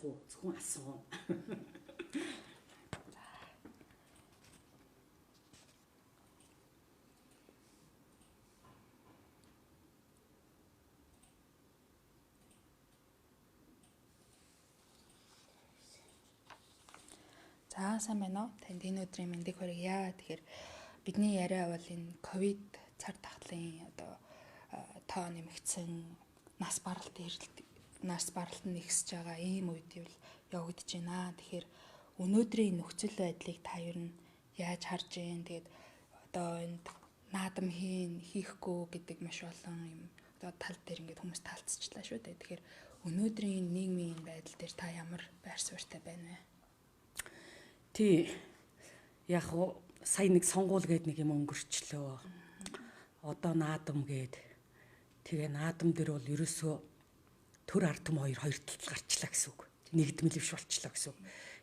асуухгүй зөвхөн асууна. За сайн байна уу? Танд энэ өдрийн мэндийг хүргье. Тэгэхээр бидний яриа бол энэ ковид цар тахлын одоо тоо нэмэгдсэн нас баралт нь нэгсэж байгаа ийм үед бол явагдаж байна. Тэгэхээр өнөөдрийн нөхцөл байдлыг та юу н яаж харж байна? Тэгээд одоо энд наадам хийхгүй гэдэг маш олон юм одоо тал дээр ингээд хүмүүс талцчихлаа шүү дээ. Тэгэхээр өнөөдрийн нийгмийн байдал дээр та ямар байр суурьтай байна вэ? Тий. Яг сая нэг сонгуул гээд нэг юм өнгөрчлөө. Одоо наадам гээд тэгээ наадам дээр бол ерөөсөө төр ард түм хоёр талд гарчлаа гэсэн үг. Нэгдмэлвш болчлаа гэсэн үг.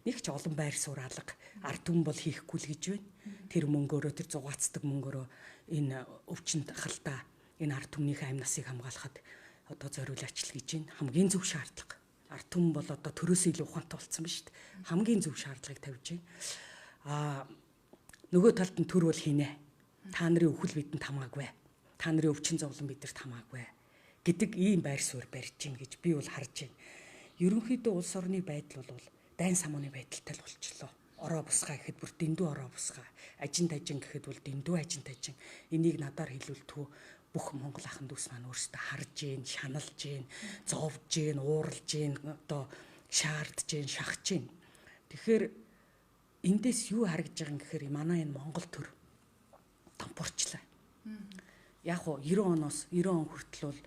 Нэг ч олон байр суурь алга ард түм бол хийхгүй л гэж байна. Тэр мөнгөөрөө тэр зугаацдаг мөнгөөрөө энэ өвчнөд халтаа энэ ард түмнийхээ амь насыг хамгаалахад одоо зориулаач л гэж байна. Хамгийн зөв шаардлага. Ард түмэн бол одоо төрөөсөө илүү ухаантай болсон ба шүү дээ. Хамгийн зөв шаардлагыг тавьж байна. Нөгөө талд нь төр бол хийнэ. Та нарын өхөл бидэнд хамаагүй. Та нарын өвчин зовлон бидэрт хамаагүй гэдэг ийм байр суурь барьж гин гэж би бол харж байна. Ерөнхийдөө улс орны байдал бол дайн самууны байдалтай л болчихлоо. Ороо бусгаа гэхэд бүр дэндүү ороо бусгаа. Ажин тажин гэхэд бол дэндүү ажин тажин. Энийг надаар хэлүүлтгүү бүх Монгол ахын дүүс маань өөрсдөө харж гин, шаналж гин, зовж гин, ууралж гин, одоо шаардж гин, шахаж гин. Тэгэхээр эндээс юу харагдж байгаа юм гэхээр манай энэ Монгол төр тампуурчлаа. Яг уу 90 оноос 90 он хүртэл бол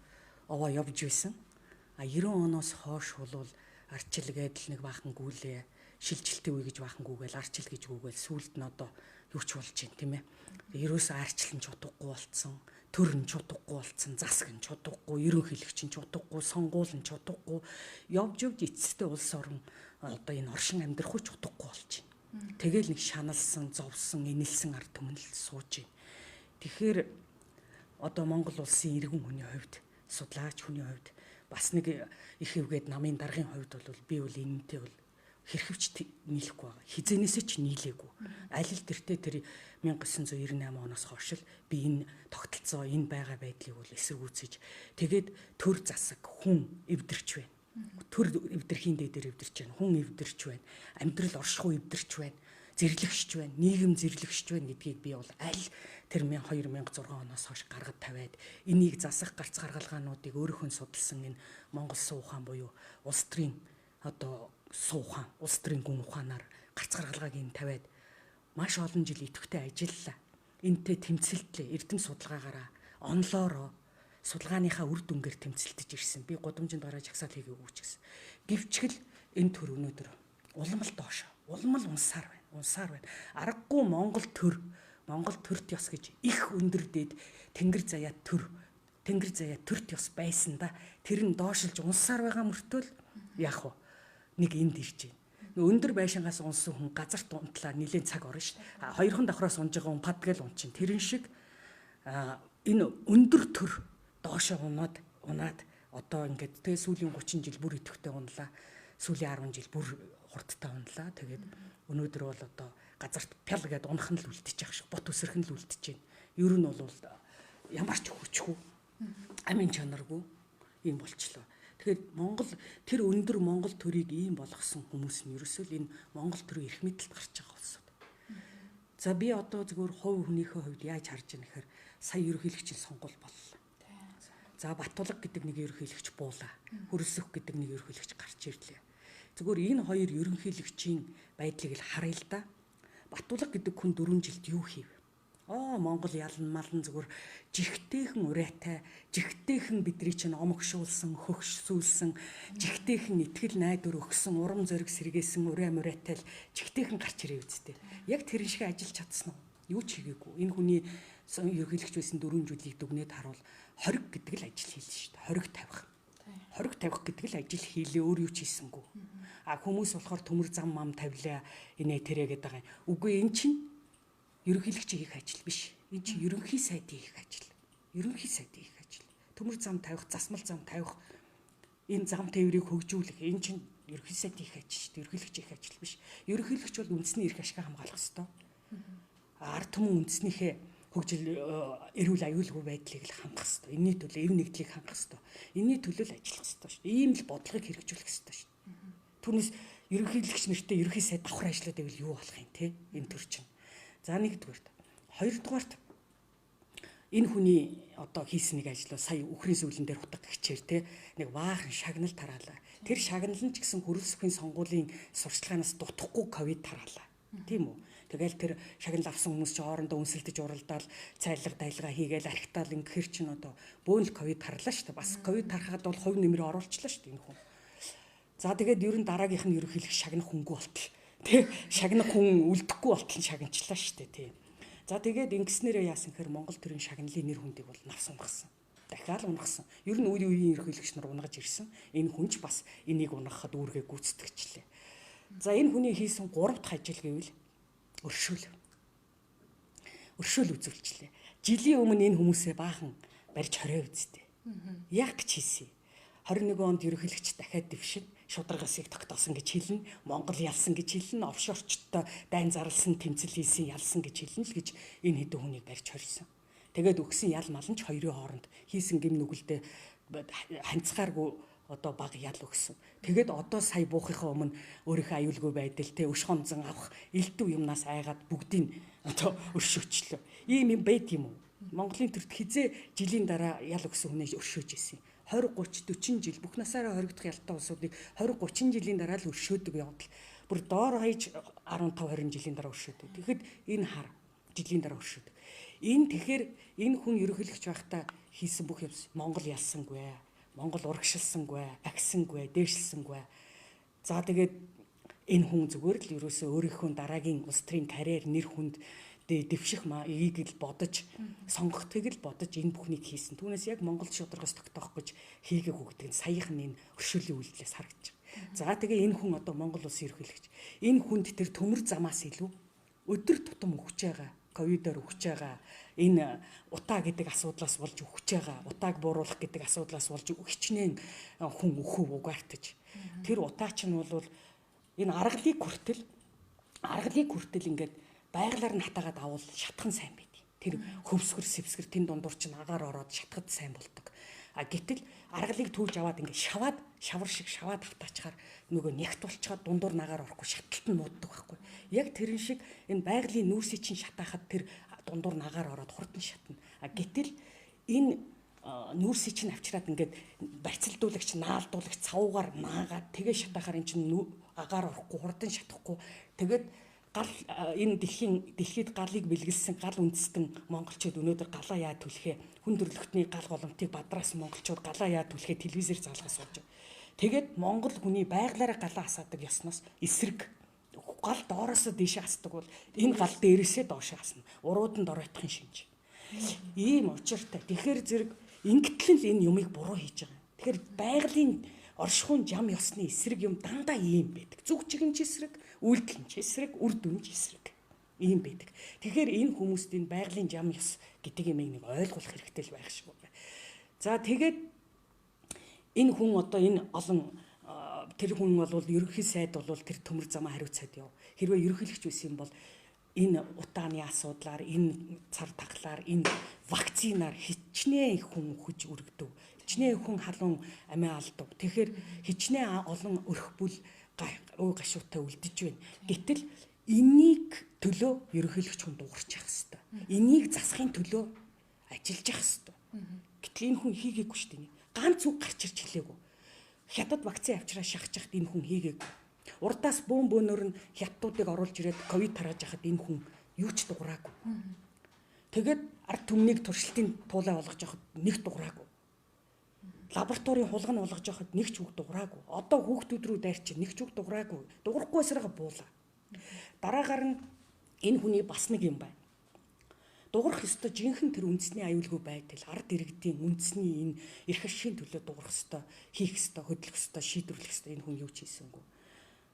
овоо явж байсан. 90 оноос хойш бол арчил гэдэл нэг баахан гүйлээ, шилжилтийн үе гэж баахан гүгээл, арчил гэж гүгээл, сүүлд нь одоо юу ч болж байна тийм ээ. Ерөөсөө арчил нь ч удахгүй болцсон. Төр нь ч удахгүй болцсон, засаг нь ч удахгүй, ерөнхийлөгч нь ч удахгүй, сонгуул нь ч удахгүй, явж эцэстээ улс орон одоо энэ оршин амьдрахгүй ч удахгүй болж байна. Тэгэл нэг шаналсан, зовсон, инэлсэн ард түмэн л сууж байна. Тэгэхээр одоо Монгол улсын иргэн хүний хувьд, судлаач хүний хувьд бас нэг их эвгээд намын даргын хувьд бол би бол энэтэй бол хэрхэвч нийлэхгүй байгаа. Хизэнээсээ ч нийлээгүй. Аль л тэртээ тэр 1998 оноос хойш л би энэ тогтолцоо, энэ байгаа байдлыг бол эсэргүүцэж тэгээд төр засаг хүн эвдэрч байна. Төр эвдэрхийн дээр эвдэрч байна. Хүн эвдэрч байна. Амьдрал оршихуй эвдэрч байна. Зэрлэгшж байна. Нийгэм зэрлэгшж байна гэдгийг би бол аль тэр 2006 оноос хойш гаргад тавиад энийг засах гарц гаргалгаануудыг өөрийнхөө судалсан энэ Монгол суу ухаан буюу улс төрийн одоо суу ухаан, улс төрийн гүн ухаанаар гарц гаргалгааг энэ тавиад маш олон жил идэвхтэй ажиллалаа. Энтэй тэмцэлтлээ. Эрдэм судалгаагаараа онлоороо судалгааныхаа үр дүнгээр тэмцэлтэж ирсэн. Би гудамжинд гараад жагсаал хийгээгүй ч гэсэн. Гэвчгэл энэ төр өнөөдөр уламл доош. Уламл унсаар байна. Унсаар байна. Аргагүй Монгол төрт ёс гэж их өндөр дээд тэнгэр заяа төрт ёс байсан да. Тэр нь доошилж унсаар байгаа мөртөө л яах вэ? Нэг энд ирж байна. Өндөр байшингаас унсан хүн газарт унтлаа нэлээд цаг орно шүү дээ. Хоёрхан давхраас унж байгаа хүн падгал унчин. Тэрэн шиг энэ өндөр төр доошоо унаад одоо ингээд тэгээ сүүлийн 30 жил бүр идэвхтэй унлаа. Сүүлийн 10 жил бүр хурдтай унлаа. Тэгээд өнөөдөр бол одоо газарт пял гэдээ унах нь л үлдчихэж байгаа шиг, бот үсрэх нь л үлдчихэж байна. Ер нь бол ямар ч хүчгүй, амин чанаргүй юм болчлоо. Тэгэхээр тэр өндөр Монгол төрийг ийм болгосон хүмүүс нь ерөөсөө л энэ Монгол төрийн эрх мэдэлд гарч байгаа болсон. За би одоо зөвхөн хувь хүнийхээ хувьд яаж харж байгаа нэхэр сая ерөнхийлөгчийн сонгуул боллоо. За Батулга гэдэг нэг ерөнхийлөгч буулаа. Хөрөлсөх гэдэг нэг ерөнхийлөгч гарч ирлээ. Зөвхөн энэ хоёр ерөнхийлөгчийн байдлыг л харъя л да. Батулга гэдэг хүн 4 жилд юу хийв? Монгол ялан малан зүгээр жигтэйхэн урайтай, жигтэйхэн бидний чинь омогшуулсан, хөгшсүүлсэн, жигтэйхэн итгэл найдвар өгсөн, урам зориг сэргээсэн урайтай л жигтэйхэн гарч ирээ үсттэй. Яг тэр шиг ажиллаж чадсан уу? Юу ч хийгээгүй. Энэ хүний ерөнхийлөгч байсан 4 жилийг дүгнээд харуул хориг гэдэг л ажил хийлээ шүү дээ. Хориг тавих гэдэг л ажил хийлээ, өөр юу ч хийсэнгүй. Хүмүүс болохоор төмөр зам мам тавилаа, инээ тэрэ гэдэг байгаа юм. Үгүй эн чинь ерөнхийлөгчийн хийх ажил биш. Энэ чинь ерөнхий сайдын хийх ажил. Төмөр зам тавих, засмал зам тавих, энэ зам тээврийг хөгжүүлэх, энэ чинь Ерөнхий сайд их ажил шүү дээ. Ерөнхийлөгч их ажил биш. Ерөнхийлөгч бол үндэсний эрх ашиг хамгаалах ёстой. Ард түмэн үндэснийхээ хөгжил эрүүл аюулгүй байдлыг л хангах ёстой. Энийний төлөө эв нэгдлийг хангах ёстой. Энийний төлөө л ажиллах ёстой шүү дээ. Ийм л бодлогыг хэрэгжүүлэх ёстой шүү дээ. Түүнээс ерөнхийлөгч нэртэй ерөнхий сайд давхар ажиллаад байвал юу болох юм те? Энэ төр чинь. За нэгдүгээрт. Хоёрдугаарт энэ хүний одоо хийсэн нэг ажил сая үхрийн сүүлэн дээр хутга гिचээр те нэг баахан шагнал тараалаа. Тэр шагнал нь ч гэсэн хөрөлс бүхний сонгуулийн сурчлагаас дутхгүй ковид тараалаа. Тийм үү? Тэгэл тэр шагнал авсан хүмүүс чи хоорондоо үнсэлдэж уралдаал цайлга дайлгаа хийгээл архитал ингэхэр чин одоо бөөнл ковид тарлаа шүү дээ. Бас ковид тарахад бол хувь нэмрээ оруулчлаа шүү дээ энэ хүн. За тэгээд ер нь дараагийнх нь ерөнхийлөх шагнах хөнгө болтол. Тэ шагнах хүн үлдэхгүй болтол шагнчлаа шүү дээ тий. За тэгээд ингэснээрээ яасан гэхээр Монгол төрийн шагналын нэр хүндийг бол навс унгасан. Дахиад унгасан. Ер нь үеийн ерөнхийлөгч нар унгаж ирсэн. Энэ хүнч бас энийг унгахад үүргээ гүйцэтгэжлээ. За энэ хүний хийсэн 3 дахь ажил гэвэл өршөөл үзүүлчихлээ. Жилийн өмнө энэ хүмүүсээ баахан барьж хорой үздэй. Яг гэж хийсэн. 21 онд ерөнхийлөгч дахиад дэвшин шударгасыг тогтоосон гэж хэлнэ. Монгол ялсан гэж хэлнэ. Офшорчтой дайн зарлсан тэмцэл хийсэн ялсан гэж хэлнэ л гэж энэ хэдэн хүнийг барьж хорьсон. Тэгээд өгсөн ял малан ч хоёрын хооронд хийсэн гим нүгэлдээ ханцгааргүй одоо баг ял өгсөн. Тэгээд одоо сая буухынхаа өмнө өөрийнхөө аюулгүй байдал те өш хонзон авах элдв юмнаас айгаад бүгдийг одоо өршөөчлөө. Ийм юм байт юм уу? Монголын төрд хизээ жилийн дараа ял өгсөн хүнээ өршөөж исэн. 20 30 40 жил бүх насаараа хоригдох ялтай улсуудыг 20 30 жилийн дараа л өршөөдөг явдал. Бүр доор хаяж 15 20 жилийн дараа өршөөдөг. Тэгэхэд энэ хар жилийн дараа өршөөдөг. Энэ тэгэхээр энэ хүн ерөнхийлөгч байхдаа хийсэн бүх юм Монгол ялсангүй, Монгол урагшилсангүй, агсангүй, дээшилсангүй. За тэгээд энэ хүн зүгээр л ерөөсөө өөрийнхөө дараагийн улс төрийн карьер нэр хүнд дэвших эгийг л бодож сонгохтойг л бодож энэ бүхнийг хийсэн. Түүнээс яг Монгол шударгаас тогтоох гэж хийгээг өгдөг саяхан энэ өршөөлийн үйлдэлээс харагдаж байна. За тэгээ энэ хүн одоо Монгол улсын ерөнхийлөгч. Энэ хүнд тэр төмөр замаас илүү өдөр тутам өгч байгаа, ковидоор өгч байгаа, энэ утаа гэдэг асуудлаас болж өгч байгаа, утааг бууруулах гэдэг асуудлаас болж хичнээн хүн өхөв угаартаж. Тэр утаач нь бол энэ аргалыг хүртэл ингээд байгалаар нь хатаагаад авал шатхан сайн байдаг. Тэр хөвсгөр сэвсгэр тэн дундуур чинь агаар ороод шатхад сайн болдог. А гэтэл аргалыг түүж аваад ингээд шавар шиг шаваад автаачаар нөгөө нягт болчоод дундуур нагаар орохгүй шатлалт нь мууддаг байхгүй. Яг тэрэн шиг энэ байгалийн нүүрсийг чинь шатаахад тэр дундуур нагаар ороод хурдан шатна. А гэтэл энэ нүүрсийг чинь авчираад ингээд барьцалдуулагч наалдуулагч цавуугаар наагаад тэгээ шатаахаар эн чинь агаар орохгүй хурдан шатахгүй тэгээд гал энэ дэлхийд галыг бэлгэлсэн гал үндэстэн монголчууд өнөөдөр галаа яа түлхээ хүн төрөлхтний гал голомтыг бадраас монголчууд галаа яа түлхээ телевизээр заалгаас сууж. Тэгээд монгол хүний байглаараа галаа асаадаг ёсноос эсрэг гал доороосоо дээшээ асдаг бол энэ гал дээрээсээ доошоо асна. Урууданд оройтхын шинж. Ийм учиртай. Тэгэхээр зэрэг ингэтэл л энэ юмыг буруу хийж байгаа. Тэгэхээр байгалийн оршихуун зам ёсны эсрэг юм дандаа ийм байдаг. Зүг чигэн эсрэг, үйлдэл нь эсрэг, үр дүн эсрэг. Ийм байдаг. Тэгэхээр энэ хүмүүст энэ байгалийн зам ёс гэдэг юмыг нэг ойлгох хэрэгтэй л байх шиг байна. За тэгээд энэ хүн одоо энэ олон тэр хүн бол ерөнхий сайд бол тэр төмөр замаа хариуцаад яв. Хэрвээ ерөнхийлөгч байсан бол энэ утааны асуудлаар, энэ цар таглаар, энэ вакцинаар хичнээн хүн хүж өргөдөв. Хичнээн хүн халуун амиа алдав. Тэгэхээр хичнээн олон өрх бүл гашуутай үлдэж байна. Гэтэл энийг төлөө ерөнхийлөгч хүн дуурч явах хэрэгтэй. Энийг засахын төлөө ажиллаж явах хэрэгтэй. Гэтэл энэ хүн хийгээгүй шүү дээ. Ганц үг гарч ирж хэлээгүй. Хятад вакцины авчраа шахаж яхад энэ хүн хийгээгүй. Урдаас бөөнөр нь хятадуудыг оруулж ирээд ковид тарааж яхад энэ хүн юу ч дуураагүй. Тэгээд ард түмнийг туршилтын туулаа болгож яхад нэг дуураагүй. Лабораторийн хулгай нь болгож яхад нэг ч үг дуураагүй. Одоо хүүхдүүд рүү дайрч нэг ч үг дуураагүй. Дуурахгүй эсрэгээ буулаа. Дараагаар нь энэ хүний бас нэг юм байна. Дуурах ёстой жинхэнэ тэр үндэсний аюулгүй байдал, ард иргэдийн үндэсний энэ эрх ашигын төлөө дуурах ёстой, хийх ёстой, хөдлөх ёстой, шийдвэрлэх ёстой энэ хүн юу ч хийсэнгүй.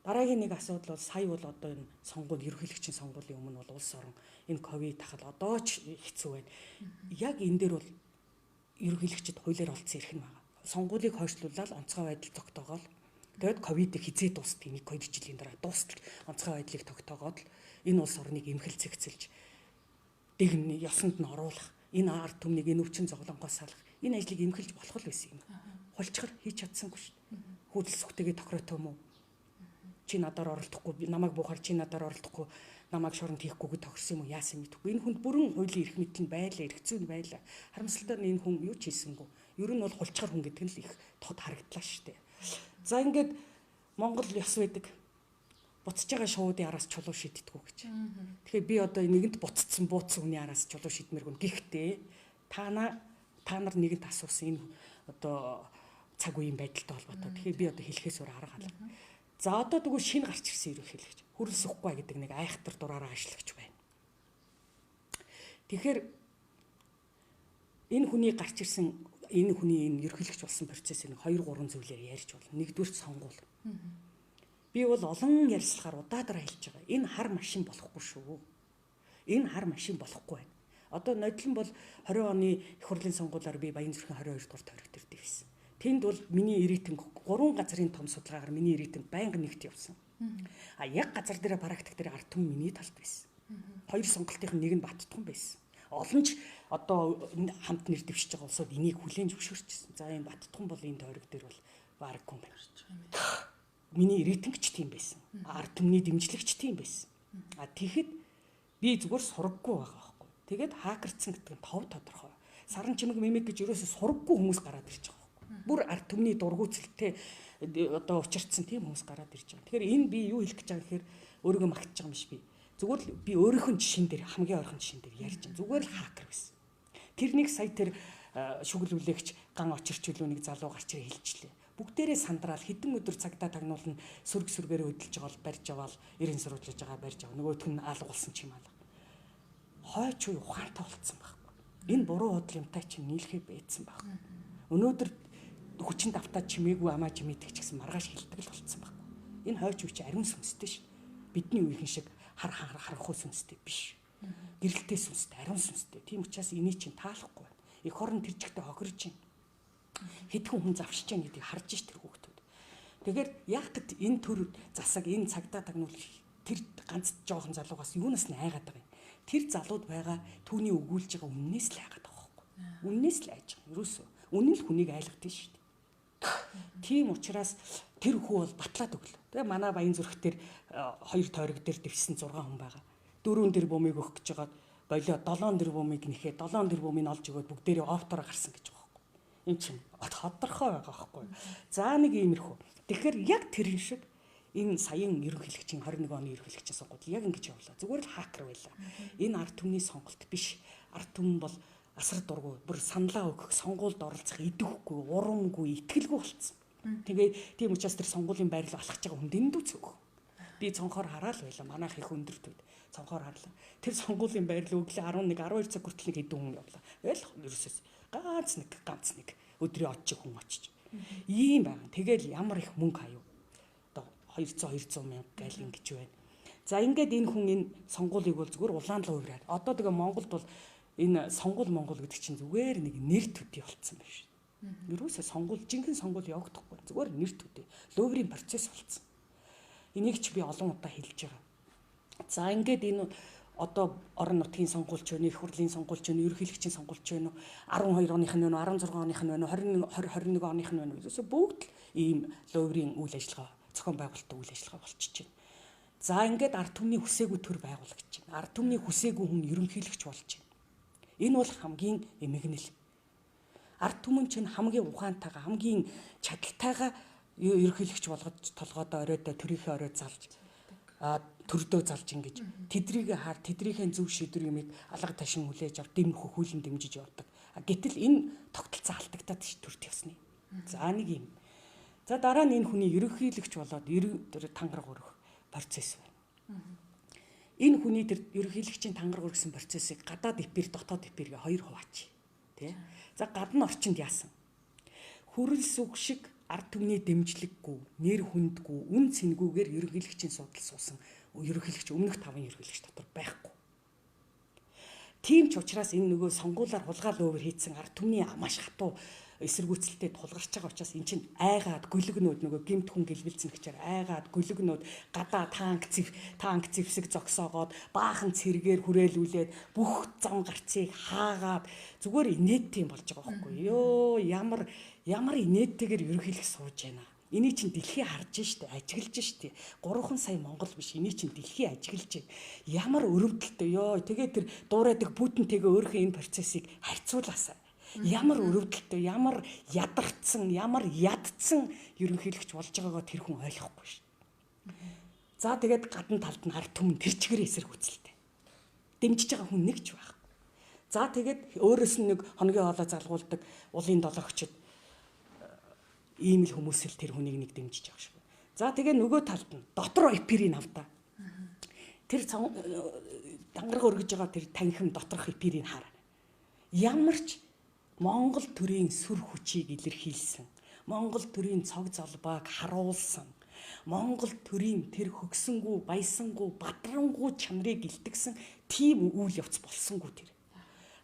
Дараагийн нэг асуудал бол сая бол одоо энэ сонгуульд ерөнхийлөгчийн сонгуулийн өмнө бол улс орон энэ ковид тахал одоо ч хэцүү байна. Яг энэ дээр бол ерөнхийлөгчд хуулиар олцсон эрх нь байгаа. Сонгуулийг хойшлуулаад онцгой байдал тогтоогоол Тэгээд ковидыг хизээ дуустал 1-2 жилийн дараа дуустал онцгой байдлыг тогтоогоод л энэ улс орныг эмхэл зэгцэлж дэгн ёсонд нь оруулах, энэ ард түмнийг энэ өвчин зовлонгоос салах энэ ажлыг эмхэлж болох л байсан юм. Хулчгаар хийж чадсангүй шүү дээ. Хүүдэл сүхтэйгээ тохиротой юм уу? Чи надаар оролдохгүй, намайг буухаар чи надаар оролдохгүй, намайг шоронд хийхгүйгээ тохирсон юм уу? Яасан мэдэхгүй. Энэ хүнд бүрэн хуулийн эрх мэдэл нь байлаа, эрх зүйн байлаа. Харамсалтай нь энэ хүн юу ч хийсэнгүү. Ер нь бол хулчгаар хүн гэдэг нь л их тод харагдлаа шүү дээ. За ингээд Монгол ёс байдаг. Буцаж байгаа шуудын араас чулуу шиддэггүй гэж. Тэгэхээр би одоо нэгэнт буццсан бууцсан хүний араас чулуу шидмэргүй. Гэхдээ та нар нэгэнт асуусан энэ одоо цаг үеийн байдалтай холбоотой. Тэгэхээр би одоо хэлэхээс өөр арга алга. За одоо тэгвэл шинэ гарч ирсэн ерөнхийлөгч. Хүрэл сүхгүй гэдэг нэг айхтар дураараа ашиглагч байна. Тэгэхээр энэ хүний гарч ирсэн энэ хүний энэ ерөнхийлөгч болсон процессыг 2-3 зүйлээр ярьж болно. Нэгдүгээр сонгуул. Би бол олон ярилцлагаар удаадаар хэлж байгаа. Энэ хар машин болохгүй шүү. Энэ хар машин болохгүй байна. Одоо нодлон бол 20 оны их хурлын сонгуулиар би Баянзүрхэн 22 дугаар тойрогт ирдэг байсан. Тэнд бол миний ирээдүйн 3 газрын том судалгаагаар миний ирээдүйн байнга нэгт явсан. А яг газар дээр практик дээр ард түмэн миний талд байсан. Хоёр сонголтын нэг нь Баттутхан байсан. Олон ч одоо хамт нэр дэвшиж байгаа улсууд энийг хүлээн зөвшөөрчихсэн. За энэ Баттутхан бол энэ тойрог дээр бол баараггүй юм. Миний ирээдүйнч тийм байсан. Ард түмний дэмжлэгч тийм байсан. А тэгэхэд би зүгээр сураггүй байгаа байхгүй. Тэгээд хакерцсан гэдэг нь тов тодорхой. Саран чимэг мемик гэж ерөөсө сураггүй хүмүүс гараад ирж байгаа байхгүй. Бүр ард түмний дургуутсэлтэй одоо учирцсан тийм хүмүүс гараад ирж байгаа. Тэгэхээр энэ би юу хэлэх гэж байгаа гэхээр өөрийгөө магтаж байгаа юм биш би. Зүгээр л би өөрийнхөө жишээн дээр хамгийн ойрхон жишээн дээр ярьж байгаа. Зүгээр л хакер байсан. Тэрнийг сая тэр шүглүүлэгч ган очирчлуу нэг залуу гарч ирээ хэлчихлээ. Бүгдээрээ сандраал хэдэн өдөр цагдаа тагнуулна сүргээр хөдөлж байгаа бол барьж аваад эрен сурвалжж байгаа барьж аваа. Нөгөөх нь алга болсон ч юм аа. Хойч уу ухаантай болцсон байхгүй. Энэ буруу бодол юмтай чинь нийлхээ бэйдсэн байхгүй. Өнөөдөр хүчин давтаа чимээгүй амаа чимээдэг ч гэсэн маргааш хилдэг л болцсон байхгүй. Энэ хойч уу чи ариун сүнстэй шүү. Бидний үеийн шиг харахгүй сүнстэй биш. Гэрэлтэй сүнстэй, ариун сүнстэй. Тийм учраас энийг чинь таалахгүй байна. Эх орон тэр жигтэй хохирж байна. Хэдхэн хүн завшиж байгаа гэдгийг харж ш тэр хүүхдүүд. Тэгэхээр яг гэд энэ төр засаг энэ цагдаа тагнуул тэр ганц жоохон залуугаас юунаас нь айгаад байгаа юм. Тэр залууд байгаа түүний өгүүлж байгаа үннээс л айгаад байгаа байхгүй. Үннээс л айж байгаа. Ерөөсөө үнэн л хүнийг айлгадсан шүү дээ. Тийм учраас тэр хүү бол батлаад өглөө. Тэгээ манай Баянзүрх дээр 2 тойрог дээр дэвсэн 6 хүн байгаа. 4 дэр бумыг өгөх гэж байгаа болоо 7 дэр бумыг нэхээ 7 дэр бумыг олж өгөөд бүгдээрээ офтоор гарсан гэж байгаа байхгүй. Энд чинь тодорхой байгаа байхгүй. За нэг иймэрхүү. Тэгэхээр яг тэрэн шиг энэ саяын ерөнхийлөгчийн 21 оны ерөнхийлөгчийн сонгуульд яг ингэж явлаа. Зүгээр л хакер байлаа. Энэ ард түмний сонголт биш. Ард түмэн бол асар дургуй, бүр саналаа өгөх, сонгуульд оролцох идэвхгүй, урамгүй, итгэлгүй болцсон. Тэгээ тийм учраас тэр сонгуулийн байрлал алхаж байгаа хүн дэндүү цөөх. Би цонхоор хараад байлаа. Манайх их өндөртүүд цонхоор харлаа. Тэр сонгуулийн байрлал өглөө 11 12 цаг хүртэл нэг хэдэн хүн явлаа. Тэгэл ерөөсөөс ганц нэг өдрийн очих хүн очиж. Ийм байна. Тэгэл ямар их мөнгө хаяв. Одоо 200 мянга гайл ингэж байна. За ингээд энэ хүн энэ сонгуулийг бол зүгээр улаанлаа хувираад. Одоо тэгээ Монголд бол энэ сонгуул Монгол гэдэг чинь зүгээр нэг нэр төдий болцсон байна шүү. Ерөөсөө сонгуул жинхэнэ сонгуул явагдахгүй. Зүгээр нэр төдий. Луврын процесс болцсон. Энийг ч би олон удаа хэлж байгаа. За ингээд энэ одоо орон нутгийн сонгуульч байна, их хурлын сонгуульч байна, ерөнхийлөгчийн сонгуульч байна, 12 оных нь байна, 16 оных нь байна, 21 оных нь байна. Ерөөсөө бүгд ийм луврын үйл ажиллагаа, зохион байгуулалтын үйл ажиллагаа болчихж байна. За ингээд ард түмний хүсээгүй төр байгуулагдаж байна. Ард түмний хүсээгүй хүн ерөнхийлөгч болж байна. Энэ бол хамгийн эмгэнэл. Ард түмэн чинь хамгийн ухаантайгаа, хамгийн чадалтайгаа ерөнхийлөгч болгож толгойдоо оройдоо төрийнхөө орой залж төрдөө залж ингэж тэдрийг хаар тэдрийнхээ зөв шийдвэр юмыг алга ташин хүлээж ав дэм хөхүүлэн дэмжиж явдаг. Гэтэл энэ тогтолцоо алдагдаад ш төрт явсны. За нэг юм. За дараа нь энэ хүний ерөнхийлөгч болоод тангараг өргөх процесс байна. Энэ хүний тэр ерөнхийлөгчийн тангараг өргөсөн процессыг гадаад эпир дотоод эпиргээ 2 хуваач. Тэ? За гадны орчинд яасан? Хүрэл сүг шиг ард түмний дэмжлэггүй, нэр хүндгүй, үн цэнгүүгээр ерөнхийлөгчийн судал суусан ерөнхийлөгч өмнөх 5 ерөнхийлөгч дотор байхгүй. Тийм ч учраас энэ нөгөө сонгуулиар хулгай лөөвөр хийцэн ард түмний маш хатуу эсэргүүцэлтэд тулгарч байгаа учраас эн чинь айгаад гөлөгнүүд нөгөө гэмт хүн гэлбэлцэн гэчээр айгаад гөлөгнүүд гадаа танк зэвсэг зогсоогоод баахан цэргээр хүрээлүүлээд бүх зам гарцыг хаагаад зүгээр инээдтэй болж байгаа байхгүй ёо ямар инээдтэйгээр ерөнхийлөх сууж байна. Эний чинь дэлхий харж штэ ажиглаж штэ 3 сая монгол биш эний чинь дэлхий ажиглаж ямар өрөвдөлтөө ёо тэгээ тэр дуурайдаг Путинтэйгээ өөрийнхөө энэ процессыг харьцуулаасаа ямар өрөвдөлтөө ямар ядарсан ямар ядцсан ерөнхийлөгч болж байгаагаа тэр хүн ойлгохгүй штэ. За тэгээд гадна талд нь ард түмэн тэр чигээр эсэргүүцэлтэй дэмжиж байгаа хүн нэг ч байхгүй. За тэгээд өөрөөс нь нэг хоногийн хоолой залгуулдаг улын долоогчд ийм л хүмүүс л тэр хүнийг нэг дэмжиж байгаа шүү. За тэгээ нөгөө талд нь дотор эпирийн авдаа. Тэр дангараг өргөж байгаа тэр танхим доторх эпирийн хар. Ямар ч Монгол төрийн сүр хүчийг илэрхийлсэн, Монгол төрийн цог золбааг харуулсан, Монгол төрийн тэр хөгсөнгүү, баясангүү, бадрангуу чанарыг илтгэсэн тийм үйл явц болсонгүй тэр.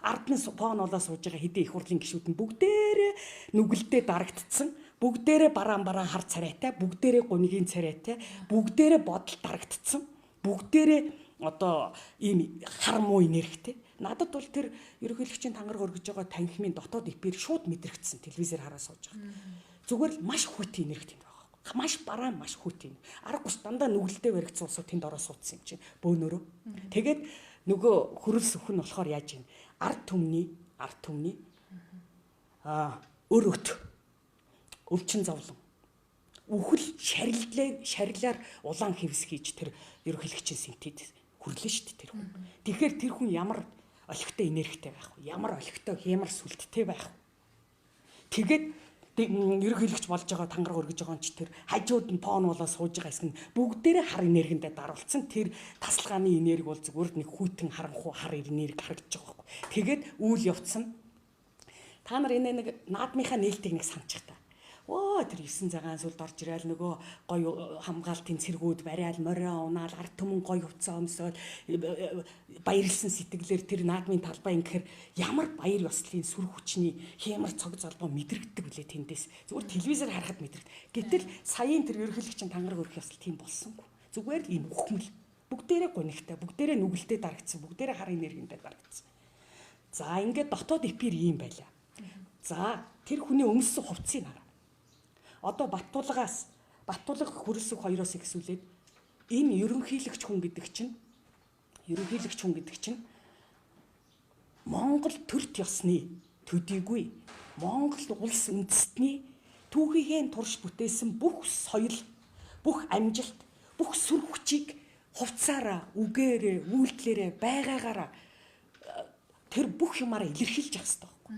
Ард нь пооноолоо сууж байгаа хэдэн их хурлын гишүүд нь бүгдээрээ нүгэлдээ дарагдцсан, бүгдээрээ бараан хар царайтай, бүгдээрээ гунигийн царайтай, бүгдээрээ бодол дарагдцсан, бүгдээрээ одоо ийм хар муу энергитэй. Надад бол тэр ерөнхийлөгчийн тангараг өргөж байгаа танхимын дотоод эпир шууд мэдрэгдсэн телевизээр хараа сууж байгаа. Зүгээр л маш хүйтэн энерги тэнд байгаа. Маш бараан маш хүйтэн. Арга бус дандаа нүгэлдээ баригдсан улсууд тэнд ороо суудсан юм чинь бөөнөрөө. Тэгээд нөгөө хөрөл сүхэн нь болохоор яаж юм? Ард түмний өрөөт өвчин зовлон үхэл шарилаар улаан хэвс хийж тэр ерөнхийлөгчийн синтед хүрлээ шүү дээ тэр хүн. Тэгэхээр тэр хүн ямар олигтой энергитэй байх вэ? Ямар олигтой хямар сүлттэй байх вэ? Тэгээд ерөнхийлөгч болж байгаа тангараг өргөж байгаа юм чи тэр хажууд нь пооноолоо сууж байгаа хэсэг нь бүгдээрээ хар энергиндээ даруулсан тэр тасалгааны энерги бол зүгээр нэг хүйтэн харанхуй хар энерги харагдаж байгаа байхгүй. Тэгээд үйл явцсан та нар энэ нэг наадмынхаа нээлтийг нэг санаж та. Оо тэр 9 цагаан сүлд орж ирээл нөгөө гоё хамгаалтын цэргүүд бариал морио унаал ард түмэн гоё хувцас өмсөөл баярлсан сэтгэлээр тэр наадмын талбай ингэхэр ямар баяр ёслолын сүр хүчний хямар цог залбоо мэдрэгддэг үлээ тэндээс зүгээр телевизээр харахад мэдрэгд. Гэтэл саяын тэр ерөнхийлөгчийн тангараг өргөх ёслол тийм болсонгүй. Зүгээр л ийм ухмал бүгдээрээ гонигтай бүгдээрээ нүгэлтэд дарагдсан бүгдээрээ хар энергиндээ дарагдсан. За ингээд дотоод эпир ийм байлаа. За тэр хүний өмссөн хувцсыг хараа. Одоо Баттулга хөрөлсөх хоёроос ихсүүлээд энэ ерөнхийлөгч хүн гэдэг чинь Монгол төрт ёсны төдийгүй Монгол улс үндэстний түүхийхээ турш бүтээсэн бүх соёл, бүх амжилт, бүх сүр хүчийг хувцаараа, үгээрээ, үйлдэлээрээ, байгаагаараа тэр бүх юмараа илэрхийлж явах хэрэгтэй байхгүй.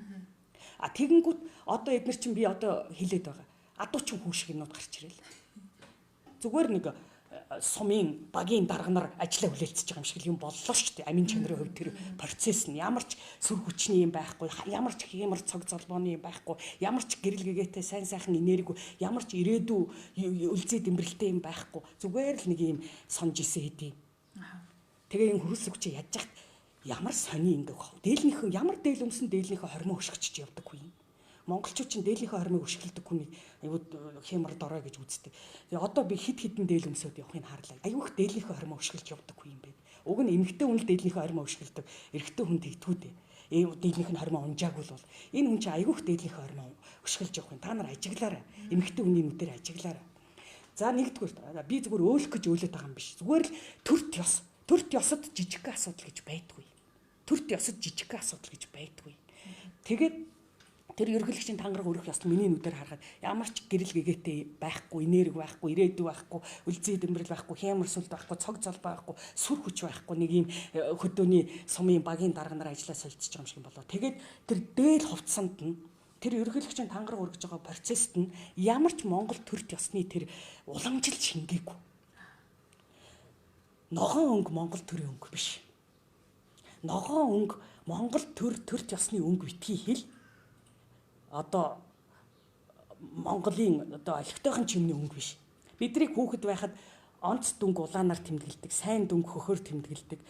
А тэгэнгүүт одоо эдгээр чинь би одоо хэлээд байгаа. Адуучин хүн шиг юмнууд гарч ирэл. Зүгээр нэг сумын багийн дарга нар ажиллаа хүлээлцэж байгаа юм шиг юм боллоо шүү дээ. Амин чанарын хувьд тэр процесс нь ямар ч сүр хүчний юм байхгүй, ямар ч хямар цог золбооны юм байхгүй, ямар ч гэрэл гэгээтэй сайн сайхан энерги, ямар ч ирээдүй үлзий дэмбэрэлтэй юм байхгүй. Зүгээр л нэг юм сонж исэн хэдий. Тэгээ энэ хөрөлс хүчээ ядж хат ямар сони ингэв. Дээлнийхөө ямар дээл өмсөн дээлнийхөө хормоо өшгөчж явдаг хүн юм. Монголчууд чинь дээлнийхөө хормыг өшгөлдөг хүнийг аюуд хямар дорой гэж үздэг. Тэгээ одоо би хид хідэн дээл өмсөд явахыг хаарлаа. Аюух дээлнийхөө хормоо өшгөлж явдаг хүн юм бэ. Уг нь эмэгтэй хүн л дээлнийхөө хормоо өшгөлдөг. Эрэгтэй хүн тэгтгүүдээ. Дээлнийх нь хормоо унжаагүй бол энэ хүн чинь аюух дээлнийхөө хормоо өшгөлж явах юм. Та нар ажиглаарай. Эмэгтэй хүний нүдээр ажиглаарай. За нэгдүгээр би зүгээр өөлөх гэж өөлөд байгаа юм биш. Зүгээр л төрт ёсод жижигхэн асуудал гэж байдгүй. Төрт ёсод жижигхэн асуудал гэж байдгүй. Тэгээд тэр ерөнхийлөгчийн тангараг өргөх ёслол миний нүдээр харахад ямар ч гэрэл гэгээтэй байхгүй, энерги байхгүй, ирээдүй байхгүй, үлзий дэмбэрэл байхгүй, хямар сүлд байхгүй, цог золбоо байхгүй, сүр хүч байхгүй нэг юм хөдөөний сумын багийн дарга нар ажиллаа солилцож байгаа юм шиг болоо. Тэгээд тэр дээл хувцсанд нь тэр ерөнхийлөгчийн тангараг өргөж байгаа процессд нь ямар ч Монгол төрт ёсны тэр уламжил шингээгүй. Ногоон өнгө Монгол төрийн өнгө биш. Ногоон өнгө Монгол төрт ёсны өнгө битгий хэл одоо Монголын одоо олигтойхон чимний өнгө биш. Бидний хүүхэд байхад онц дүнг улаанаар тэмдэглэдэг, сайн дүнг хөхөр тэмдэглэдэг,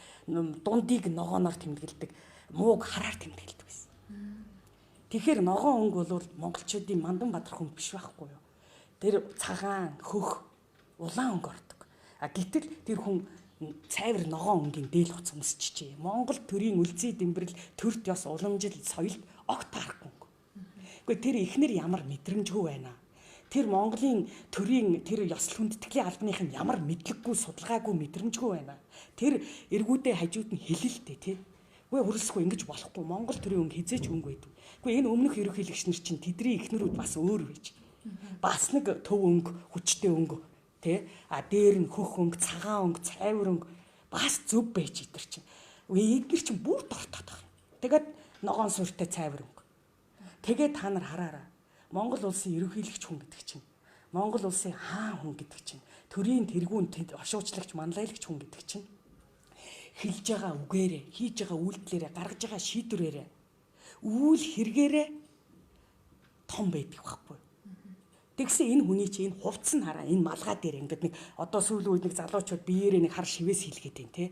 дундыг ногооноор тэмдэглэдэг, мууг хараар тэмдэглэдэг байсан. Тэгэхээр ногоон өнгө бол монголчуудын мандан бадрах өнгө биш байхгүй юу? Тэр цагаан, хөх, улаан өнгө ордог. Гэтэл тэр хүн цайвар ногоон өнгийн дээл хоц өмсчихжээ. Монгол төрийн үлзий дэмбэрэл, төрт ёс, уламжил, соёлд огт таарахгүй өнгө. Гэхдээ тэр ихнэр ямар мэдрэмжгүй байна. Тэр Монголын төрийн тэр ёслол хүндэтгэлийн албаных нь ямар мэдлэггүй, судалгаагүй, мэдрэмжгүй байна. Тэр эргүүдээ хажууд нь хэлэлтэй тий. Үгүй хөрөлсөхгүй ингэж болохгүй. Монгол төрийн өнгө хизээч өнгө байдаг. Үгүй энэ өмнөх ерөнхийлөгч нар чинь тэдний ихнэрүүд бас өөр байж. Бас нэг төв өнгө, хүчтэй өнгө тий. Дээр нь хөх өнгө, цагаан өнгө, цайвар өнгө бас зөв байж идэр чинь. Үгүй эдгээр чинь бүр дортоод байгаа. Тэгээд ногоон суурьтай цайвар өнгө. Тэгээд та нар хараараа. Монгол улсын ерөнхийлөгч хүн гэдэг чинь, Монгол улсын хаан хүн гэдэг чинь, төрийн тэргүүн оршуучлагч, манлайлагч хүн гэдэг чинь хэлж байгаа үгээрээ, хийж байгаа үйлдэлээрээ, гаргаж байгаа шийдвэрээрээ, үйл хэрэгээрээ том байдаг байхгүй. Тэгсэн энэ хүний чинь энэ хувцс нь хараа, энэ малгай дээр ингээд нэг одоо сүүлийн үед нэг залуучууд биеэрээ нэг хар шивээс хийлгээд байна тий.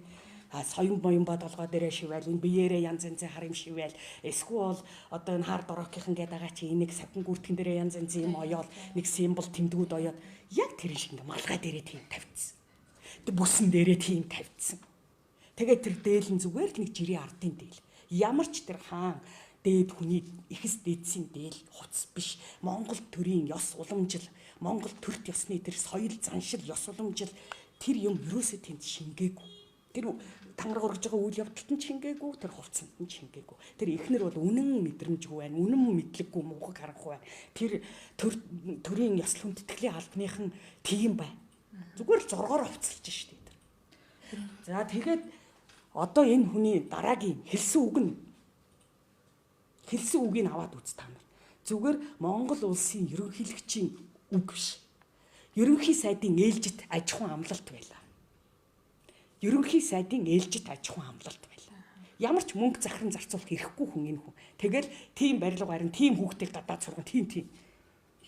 Соён боён бодолгоо дээрээ шивээл, энэ биеэрээ янз янзын хар юм шивээл, эсвэл одоо энэ хар дорогийнхан гэдэг байгаа чи энийг савхан гүртгэн дээрээ янз янзын юм оёол, нэг символ тэмдгүүд оёол, яг тэр шиг ингээ малгай дээрээ тийм тавьчихсан. Тэг бүсэн дээрээ тийм тавьчихсан. Тэгээд тэр дээл нь зүгээр л нэг жирийн ардын дээл. Ямар ч тэр хаан дээд хүний ихэс дээдсийн дээл хуц биш. Монгол төрийн ёс уламжил, Монгол төрт ёсны тэр соёл заншил, ёс уламжил тэр юм юусоо тэнд шингээгүй. Тэр тангараг ургаж байгаа үйл явдалт нь шингээгүй, тэр хувцсанд нь шингээгүй. Тэр ихнэр бол үнэн мэдрэмжгүй байна, үнэн мэдлэггүй муухай харанхуй байна. Тэр төрийн ёслол хүндэтгэлийн албаныхан тийм байна. Зүгээр л зургаар хувцалж штэ тэр. За тэгээд одоо энэ хүний дараагийн хэлсэн үгийг аваад үз та нар. Зүгээр Монгол улсын ерөнхийлөгчийн үг биш. Ерөнхий сайдын ээлжит аж ахуйн амлалт байлаа. Ерөнхий сайдын ээлжит аж ахуйн амлалт байлаа. Ямар ч мөнгө захиран зарцуулах эрхгүй хүн энэ хүн. Тэгэл тийм барилга барин, тийм хүүхдийг гадаад сурган, тийм.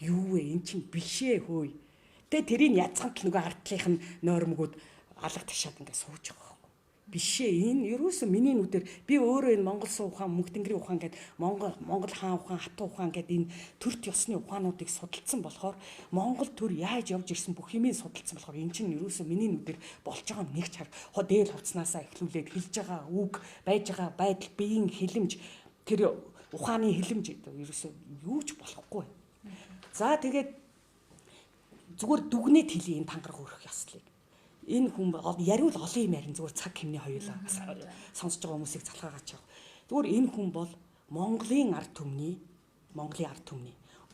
Юу вэ? Эн чинь бишээ хөөе. Тэгээ тэрийг язгант нөгөө ардлынх нь нойрмгууд алга ташаад ингээд сууж байгаа. Бишээ энэ ерөөсөө миний нүдээр би өөрөө энэ Монгол суу ухаан, мөнх тэнгэрийн ухаан гэдэг Монгол хаан ухаан, хатуу ухаан гэдэг энэ төрт ёсны ухаануудыг судалсан болохоор Монгол төр яаж явж ирсэн бүх юмыг судалсан болохоор эн чинь ерөөсөө миний нүдээр болж байгаа нэг ч дээл хувцснаасаа эхлүүлээд хэлж байгаа үг, байж байгаа байдал, биеийн хилэмж, тэр ухааны хилэмж ерөөсөө юу ч болохгүй. За тэгээд зүгээр дүгнээд хэлье энэ тангараг өрөх ёслыг. Энэ хүн яриул олон юм ярин зүгээр цаг хэмнээ хоёулаа сонсож байгаа хүмүүсийг залхаагач яах. Зүгээр энэ хүн бол Монголын ард түмний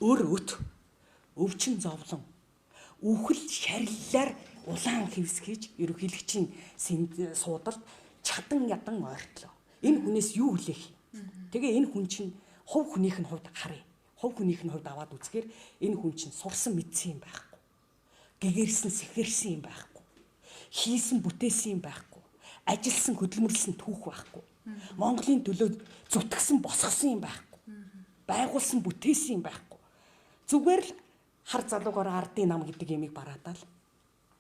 өр өт өвчин зовлон үхэл шариллаар улаан хевсгийж ерөнхийлөгчийн суудалд чадан ядан ойртлоо. Энэ хүнээс юу хүлээх юм? Тэгээ энэ хүн чинь хувь хүнийх нь хувьд харъя. Хувь хүнийх нь хувьд аваад үзэхээр энэ хүн чинь сурсан мэдсэн юм байхгүй. Гэгэрсэн сэхэрсэн юм байхгүй. Хийсэн бүтээсэн юм байхгүй. Ажилсан хөдөлмөрлсөн түүх байхгүй. Монголын төлөө зүтгэсэн босгосон юм байхгүй. Байгуулсан бүтээсэн юм байхгүй. Зүгээр л хар залуугаар ардын нам гэдэг ямиг бараадаа л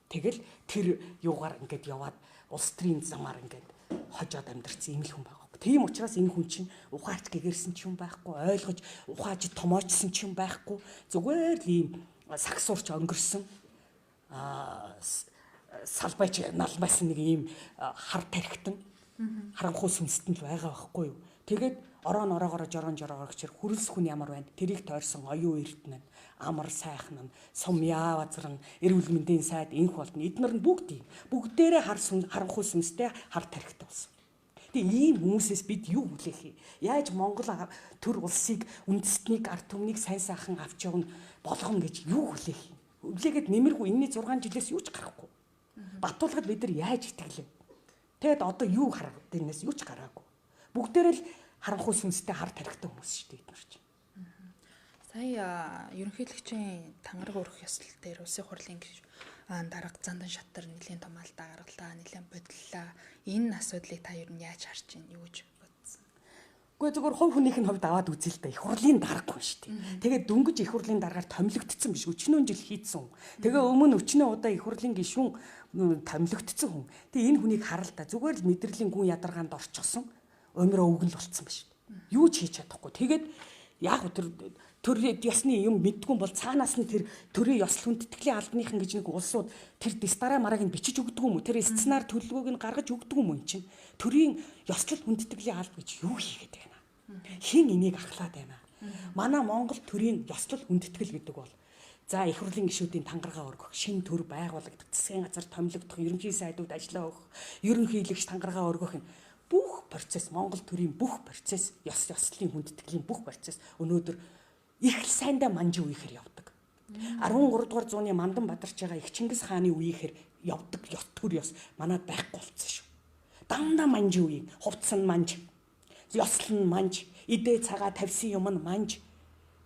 тэгэл тэр юугаар ингээд яваад улс төрийн замаар ингээд хожоод амьдэрсэн юм л хүн байгаа. Тийм учраас энэ хүн чинь ухаарч гэгэрсэн ч юм байхгүй, ойлгож ухааж томоочсон ч юм байхгүй. Зүгээр л ийм сагсуурч өнгөрсөн салбайч налбайсан нэг ийм хар тархитан харанхуй сүнстэнд л байгаа байхгүй юу. Тэгээд ороогоор жорон гэчээр хүрэлс хүн ямар байна? Тэрийг тойрсон оюун эрдэнэ, амар сайхан нь, сумьяа базар нь, эрүүл мэндийн сайд инх болтно. Эднэр нь бүгдээрээ харанхуй сүнстэй хар тархитай болсон. Тэгээ ийм хүмүүсээс бид юу хүлээх юм? Яаж Монгол төр улсыг үндэстнийг ард түмнийг сайн сайхан авч явна болгоно гэж юу хүлээх юм? Хүлээгээд нэмэргүй энэний 6 жилээс юу ч гарахгүй. Батуулахад бид нар яаж итгэлээ. Тэгэд одоо юу хараад энэс юу ч гараагүй. Бүгдээрээ л харанхуй сүнстэй хар тархитай хүмүүс шүү дээ эдгээр чинь. Сая ерөнхийлөгчийн тангараг өрөх ёслол дээр улсын хурлын дарга зандан шатар нэлийн том алдаа гаргалаа, нэлийн бодлоо. Энэ асуудлыг та ер нь яаж харж байна? Юу гэж бодсон? Гэхдээ зөвхөн хувь хүнийх нь хувьд аваад үзэл та их хурлын дарга хүн шүү дээ. Тэгээд дөнгөж их хурлын даргаар томилогдсон биш, өчнөө жил хийцэн. Тэгээ өмнө өчнөө удаа их хурлын гишүүн томилогдсон хүн. Тэгээ энэ хүнийг харал та зүгээр л мэдрэлийн гүн ядаргаанд орчихсон. Өмрөө өгнөл болцсон биш. Юу ч хийж чадахгүй. Тэгээд Яг төр ёсны юм мэдгүй бол цаанаас нь тэр төрийн ёслол хүндэтгэлийн албаныхан гэж нэг улсууд тэр дистара марааг нь бичиж өгдөг юм уу? Тэр сценар төлөвлөгөөг нь гаргаж өгдөг юм уу эн чинь? Төрийн ёслол хүндэтгэлийн алба гэж юу хийгээд байна? Хин энийг ахлаад байна? Манай Монгол төрийн ёслол хүндэтгэл гэдэг бол за их хурлын гишүүдийн тангарага өргөх, шин төр байгуулагдах, засгийн газар томилогдох, ерөнхий сайдууд ажиллаа өгөх, ерөнхийлөгч тангарага өргөх нь бүх процесс, Монгол төрийн бүх процесс, ёслолын хүндэтгэлийн бүх процесс өнөөдөр их сайндаа манжи үеихээр явдаг. 13 дугаар зууны Мандан Бадарч байгаа их Чингис хааны үеихээр явдаг төр ёс манад байхгүй болсон шүү. Дандаа манжи үе, хувцас нь манж, ёслол нь манж, идэ цагаа тавьсан юм нь манж.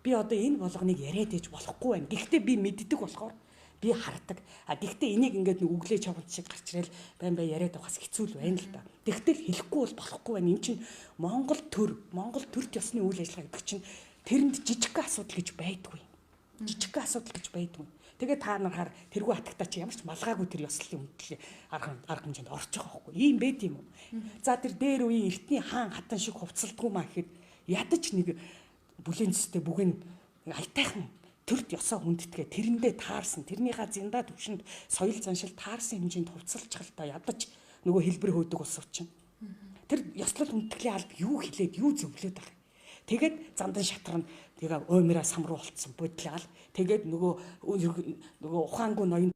Би одоо энэ болгоныг яриад ээж болохгүй байна. Гэхдээ би мэддэг болохоор би хардаг. Гэхдээ энийг ингээд өглөө чавд шиг гарч ирэл байн яриад бас хэцүү л байна л да. Тэгтэл хэлэхгүй бол болохгүй байна. Энд чинь Монгол төрт ёсны үйл ажиллагаа гэдэг чинь тэрэнд жижигхэн асуудал гэж байдгүй. Жижигхэн асуудал гэж байдгүй. Тэгээ та нараар тэргүй хатагтаа чи ямар ч малгаагүй тэр ёслолын үндэслэл арга хэмжээнд орж байгаа байхгүй. Ийм байд юм уу? За тэр дээр үеийн эртний хаан хатан шиг хувцалдгүй маа гэхэд ядаж нэг бүлээн цэстэй бүгэн альтайхан төрт ёсоо хүндэтгээ тэрэндээ таарсан тэрнийхээ зиндаа төвшөнд соёл заншил таарсан хэмжээнд хувцалж та ядаж нөгөө хэлбэр хөөдөг ус чинь тэр ёслол хүндэтгэлийн алба юу хилээд юу зөвлөд байгаа. Тэгээд зандан шатран тэгээ оймраа самруу болцсон бодлоо л тэгээд нөгөө ухаангүй ноён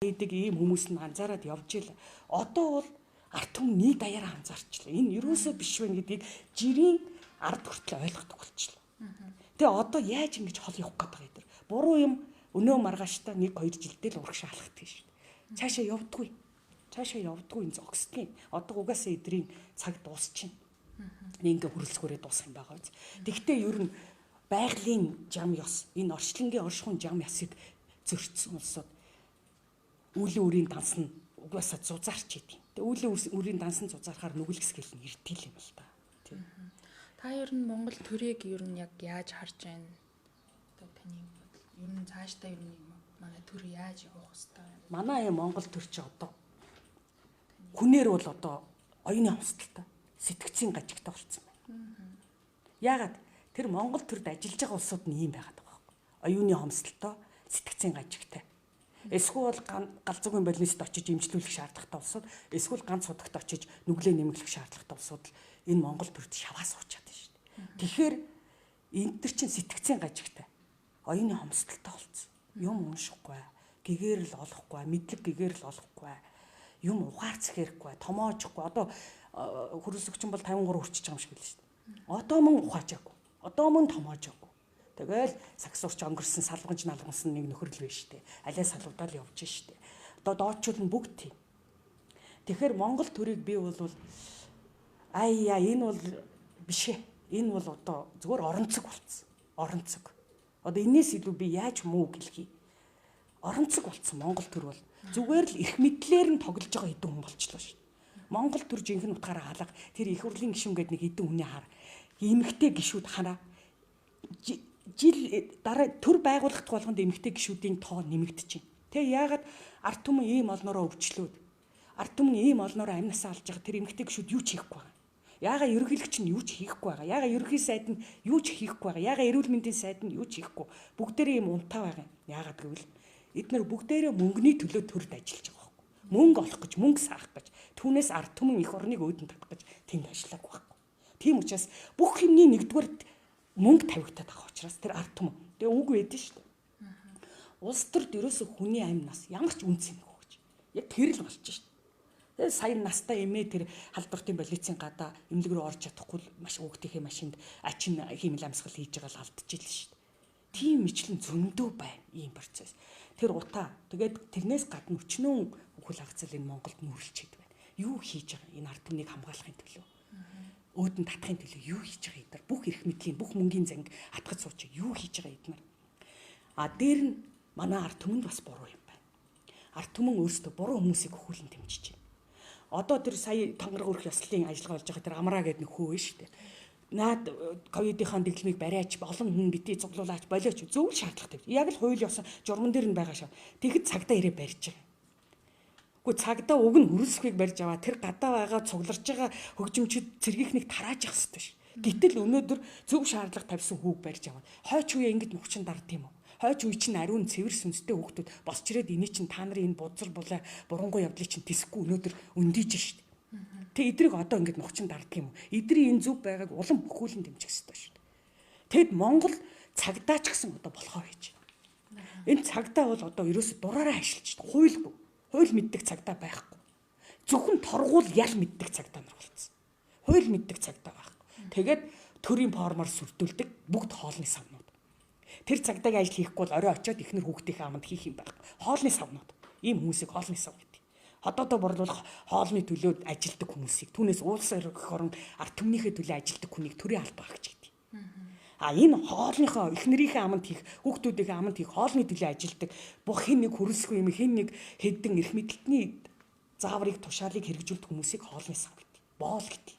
гэдэг ийм хүмүүс нь анзаараад явж ил. Одоо бол арт түмэн нийт даяараа анзаарчлаа. Энэ юусоо биш вэ гэдгийг жирийн ард хүртэл ойлгодог болчихлоо. Тэгээ одоо яаж ингэж хол явах гээд байгаа юм. Буруу юм өнөө маргааштай 1-2 жилдээ л урагш алхдаг шүү дээ. Цаашаа явдаггүй. Энэ зогсдгийн. Одоо угаасаа эдрийн цаг дуусчихна. Ингээ хөрөлцгөөрөө дуусах юм байгаа биз. Тэгвэл ер нь байгалийн жам ёс, энэ орчлонгийн оршихуйн жам ёсыг зөрчсөн улсууд үлийн үрийн данс нь угаасаа зузаарч идэв. Тэгээ үлийн үрийн данс нь зузаарахаар нүгэлгэс гэл нь эртэл юм л та. Тийм. Та ер нь Монгол төрийг ер нь яг яаж харж байна? Одоо таны ер нь цаашдаа ер нь манай төр яаж явах хэвээр байна? Манай Монгол төр чи одоо хүнээр бол одоо оюуны хомсдолтой, сэтгцийн гажигтай болсон байна. Яагаад тэр Монгол төрд ажиллаж байгаа улсууд нь ийм байгаад байгаа байхгүй. Оюуны хомсдолтой, сэтгцийн гажигтай. Эсвэл галзуугийн больнист очиж имжлүүлэх шаардлагатай улсууд, эсвэл ганц судагт очиж нүглээ нэмэгдэх шаардлагатай улсууд л энэ Монгол төрд шаваа суучаад байна шүү дээ. Тэгэхээр энэ төр чин сэтгцийн гажигтай. Оюуны хомсдолтой болсон. Юм уншихгүй, гэгээр л олохгүй, мэдлэг гэгээр л олохгүй, юм ухаарц хэрэггүй, томоожихгүй. Одоо хөрөлсөгчин бол 53 хүрчихэж байгаа юм шиг л шүү дээ. Одоо мөн ухаажаагүй. Одоо мөн томоожаагүй. Тэгэл саксурч өнгөрсөн салганж налгансан нэг нөхөрлөө штэ. Алиа салвдаал явж штэ. Одоо доочууд нь бүгд тийм. Тэгэхээр Монгол төрийг би бол энэ бол биш ээ. Энэ бол одоо зүгээр оронцог болцсон. Оронцог. Одоо энэс илүү би яаж муу гэлхий. Оронцог болцсон Монгол төр бол зүгээр л их мэдлэр нь тоглож байгаа хэдэн хүн болчлоо штэ. Монгол төр жинхэнэ утгаараа халах тэр их хурлын гишүүн гэдэг нэг хэдэн хүний хар. Эмэгтэй гишүүд хараа жил дараа төр байгуулахт болгонд эмэгтэй гишүүдийн тоо нэмэгдэж байна. Тэ яагаад арт түмэн ийм олноороо өвчлөөд арт түмэн ийм олноороо амнасаа алж байгаа тэр эмэгтэй гишүүд юу ч хийхгүй байгаа. Яагаад ерөнхийлөгч нь юу ч хийхгүй байгаа. Яагаад ерөнхий сайд нь юу ч хийхгүй байгаа. Яагаад эрүүл мэндийн сайд нь юу ч хийхгүй. Бүгдээрээ ийм унтаа байгаа юм. Яагаад гэвэл эдгээр бүгдээрээ мөнгөний төлөө төрд ажиллаж байгаа байхгүй. Мөнгө олох гэж, мөнгө саах гэж, түүнээс арт түмэн их орныг өөдөн татах гэж тэнд ажиллаагүй байхгүй. Тийм учраас бүх юмний нэгдүгээр мөнгө тавигдаад байгаа учраас тэр арт түмэн. Тэгээ үг байдэн шүү дээ. Улс төрд ерөөсө хүний амь нас ямар ч үнц юм гэж. Яг тэр л болж шүү дээ. Тэгээ сая настай эмээ тэр халдвартын полицийн гадаа эмнэлэг рүү орж чадахгүй маш өгдөхээ машинд ачин хиймэл амьсгал хийж байгаа л алдчихжээ шүү дээ. Тийм мэтлэн зөндөө байна ийм процесс. Тэр утаа тэгээд тэрнээс гадна өчнөө үхэл хагцал энэ Монголд нүүрлчихэд байна. Юу хийж байгаа энэ арт түмнийг хамгаалахын төлөө. Өөдөн татахын төлөө юу хийж байгаа эдгээр бүх эрх мэдлийн бүх мөнгөний занг атгаж суучих юу хийж байгаа эдгээр. Дээр нь манай арт түмэнд бас буруу юм байна. ард түмэн өөрсдөө буруу хүмүүсийг өхүүлэн дэмжиж байна. Одоо тэр сая Тонгор өрх ёслолын ажиллагаа болж байгаа тэр Амраа гэдэг нэг хүү шүү дээ. Наад ковидынхаа дэглэмийг бариач олон хүн битгий цуглуулаач болооч зөв шаардлагатай. Яг л хууль ёсон журман дээр нь байгаа шаа. Тэгэхэд цагдаа ирээ барьж байгаа. Гэхдээ цагдаа уг нь хөрөлсөхийг барьж аваа тэр гадаа байгаа цугларж байгаа хөгжимчд цэргийнхнийг тарааж явах хэрэгтэй ш. Гэтэл өнөөдөр зөв шаардлага тавьсан хүүг барьж аваад хойч үе ингэж мөчн дард юм уу? Хойч үе чинь ариун цэвэр сүнстэй хүүхдүүд босч ирээд эний чинь та нарын энэ бузар булаа бурангуй явдлыг чинь тисэхгүй өнөөдөр өндийж шít. Тэг эдрийг одоо ингэж мөчн дарддаг юм уу? Эдрийн энэ зөв байгааг улам бөхүүлэн дэмжих хэрэгтэй шít. Тэгэд Монгол цагдаач гэсэн одоо болохоо гэж. Энэ цагдаа бол одоо ерөөсө дураараа ашиглаж шít. Хууль мэддэг цагдаа байхгүй. Зөвхөн торгуул ял мэддэг цагдаа нар болсон. Хууль мэддэг цагдаа байхгүй. Тэгээд төрийн формоор сүрдүүлдэг бүгд хоолны савнууд. Тэр цагдаагийн ажил хийхгүй бол орой очиод ихнэр хүүхдийнхээ аманд хийх юм байхгүй. Хоолны савнууд. Ийм хүмүүсийг хоолны сав гэдэг. Хотоодоо борлуулах хоолны төлөө ажилдаг хүмүүсийг түүнээс улс орон ард түмнийхээ төлөө ажилдаг хүнийг төрийн албаа гэж гэдэг. Энэ хоолныхоо эхнэрийнхээ аманд хийх, хүүхдүүдийнхээ аманд хийх хоолны төлөө ажилдаг бүх хин нэг хөрөлсөх юм, хин нэг хэдэн эрх мэдэлтний зааврыг тушаалыг хэрэгжүүлдэг хүмүүсийг хоолны сав гэдэг. Боол гэдэг.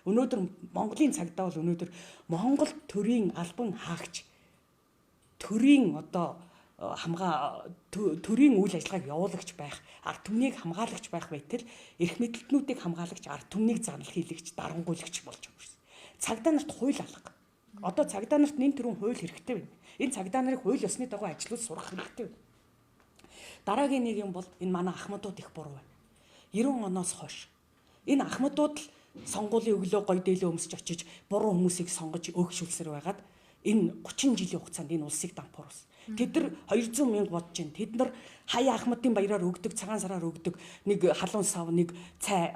Өнөөдөр Монголын цагдаа бол өнөөдөр Монгол төрийн албан хаагч төрийн одоо төрийн үйл ажиллагааг явуулагч байх, ард түмнийг хамгаалагч байх байтал эрх мэдэлтнүүдийг хамгаалагч, ард түмнийг занал хийлэгч, дарангуйлагч болж байгаа. Цагдаа нарт хууль алга. Одоо цагдаа нарт нэн төрүн хууль хэрэгтэй байна. Энэ цагдаа нарыг хууль ёсны дагуу ажиллаж сурах хэрэгтэй байна. Дараагийн нэг юм бол энэ манай ахмадууд их буруу байна. 90 оноос хойш энэ ахмадууд л сонгуулийн өглөө гой дээлээ өмсөж очиж буруу хүмүүсийг сонгож өөгшүүлсээр байгаад энэ 30 жилийн хугацаанд энэ улсыг дампуурсан. Тэд нар 200 мянга бодож байна. Тэд нар хаяа ахмадын баяраар өгдөг, цагаан сараар өгдөг нэг халуун сав, нэг цай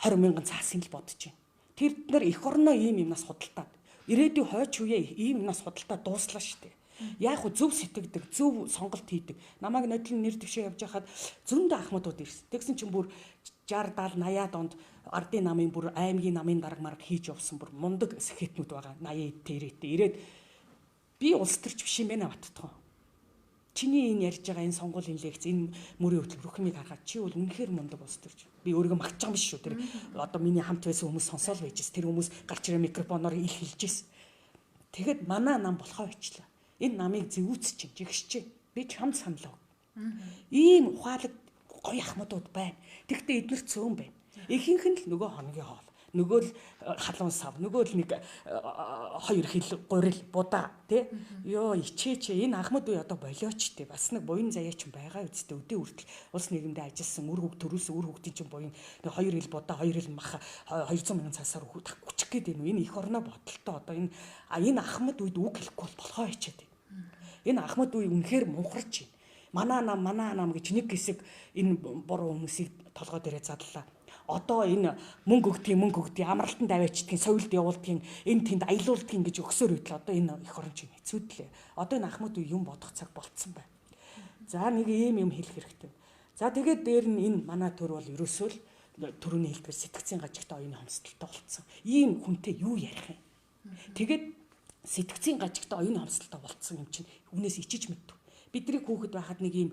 20 мянган цаасын л бодож байна. Тэд нар эх орноо ийм юмнаас худалдаад ирээдүйн хойч үеэ ийм юмнаас худалдаа дууслаа шүү дээ. Яг хөө зөв сэтгэдэг, зөв сонголт хийдэг. Намайг нодлон нэр дэвшээ явж хахад зөндөө ахмадууд ирсэн. Тэгсэн чинь бүр 60 70 80-аад онд ардын намын бүр аймгийн намын дарга марга хийж явсан бүр мундаг сэхэтнүүд байгаа. 80 тэрэтэ ирээд би улс төрч биш юм байна баттгоо. Чиний энэ ярьж байгаа энэ сонгуулийн лекц, энэ мөрийн хөтөл рухмыг харахад чи бол үнэхээр мундаг улс төрч. Би өөрийгөө магтаж байгаа юм биш шүү. Тэр одоо миний хамт байсан хүмүүс сонсоол байжээс. Тэр хүмүүс гарч ирээ микрофоноор ил хэлжээс. Тэгэхэд манай нам болохоо ичлаа. Энэ намыг зэвүүцэж чинь, жигшэж чинь. Би чамд саналаа. Ийм ухаалаг гоё ахмадууд байна. Тэгтээ эднэр цөөн байна. Ихэнх нь л нөгөө хоногийн хоол. Нөгөө л халуун сав, нөгөө л нэг хоёр хил гурил будаа тий. Йоо ичээч энэ ахмад үе одоо болиоч тий. Бас нэг буян заяач байгаа үсттэй өдөө хүртэл улс нийгэмдээ ажилласан үр хөвг төрүүлсэн үр хөвгтийн чинь буян нэг хоёр хил будаа, хоёр хил мах 200 мянган цаасаар хүчих гээд байна. Энэ их орноо бодолтой одоо энэ ахмад үед үг хэлэхгүй болохоо хичээд байна. Энэ ахмад үе үнэхээр мунхарч байна. Манай нам гэж нэг хэсэг энэ буруу хүмүүсийг толгой дээрээ задлаа. Одоо энэ мөнгө өгдгийг амралтанд аваачдгийн соёлд явуулдгийн энэ тэнд аялуулдгийн гэж өгсөөр үйтэл одоо энэ их орон чинь хэцүүдлээ. Одоо энэ ахмад үе юм бодох цаг болцсон байна. За нэг ийм юм хэлэх хэрэгтэй. За тэгээд дээр нь энэ манай төр бол ерөөсөө л төрөний хэлбэр сэтгцийн гажигтай оюуны хомсдолтой болцсон. Ийм хүнтэй юу ярих юм? Тэгээд сэтгцийн гажигтай оюуны хомсдолтой болцсон юм чинь үнээс ичиж мэдв. Бидний хүүхэд байхад нэг ийм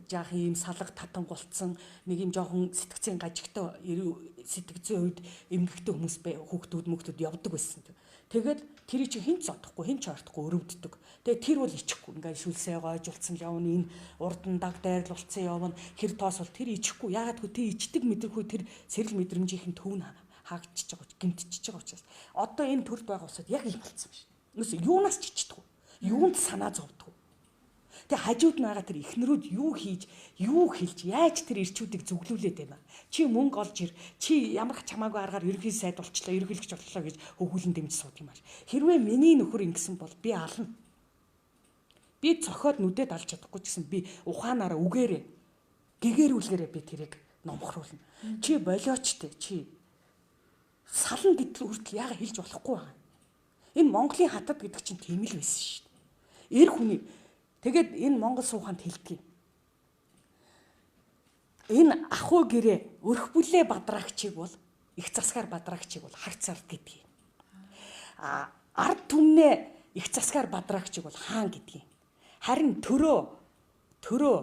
жаах ийм салга татангуулцсан нэг ийм жоохон сэтгцийн гажигтай сэтгцийн үед эмгэгтэй хүмүүс хүүхдүүд явдаг байсан. Тэгээд тэрий чи хинч зодохгүй, хинч ортохгүй өрөвддөг. Тэгээд тэр бол ичихгүй. Ингээд шүлсээ гойжулсан явна, энэ урдан даг дайрлуулсан явна. Хэр тоос бол тэр ичихгүй. Яагаад гэвэл тэр ичдэг мэдрэхгүй тэр сэрэл мэдрэмжийн төв нь хаагдчихж байгаа, гэмтчихэж байгаа учраас. Одоо энэ төрд байгаа усад яг ийм болцсон байна. Нүс юунаас ч ичдэг. Юунд санаа зовдөг. Тэгээ хажууд нь байгаа тэр эхнэрүүд юу хийж, юу хэлж, яаж тэр ирчүүдийг зүглүүлээд байна. Чи мөнгө олж ир, чи ямар ч хамаагүй аргаар ерөнхий сайд болчлоо, ерөнхийлөгч болчлоо гэж хөвгүүлэн дэмж сууд юм ааш. Хэрвээ миний нөхөр ингэсэн бол би ална. Би цохоод нүдэд алж чадахгүй ч гэсэн би ухаанаараа үгээрээ, гэгэрүүлгээрээ би тэрийг номхруулна. Чи болиочтэй, чи салан гэтэл хүртэл яага хэлж болохгүй байгаа. Энэ Монголын хатад гэдэг чинь тийм л байсан шүү дээ. Эр хүний тэгээд энэ Монгол сууханд хэлдэг юм. Энэ ахуй гэрээ өрх бүлээ бадраагчийг бол их засгаар бадраагчийг бол харц ард гэдэг юм. Ард түмнээ их засгаар бадраагчийг бол хаан гэдэг юм. Харин төрөө